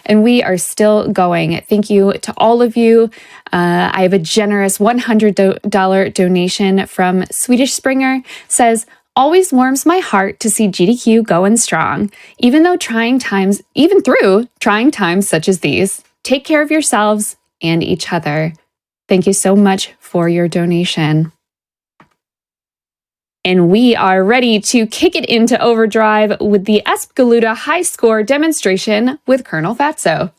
and we are still going. Thank you to all of you. I have a generous $100 donation from Swedish Springer. Says, always warms my heart to see GDQ going strong, even through trying times such as these. Take care of yourselves and each other. Thank you so much for your donation. And we are ready to kick it into overdrive with the Espgaluda high score demonstration with Colonel Fatso.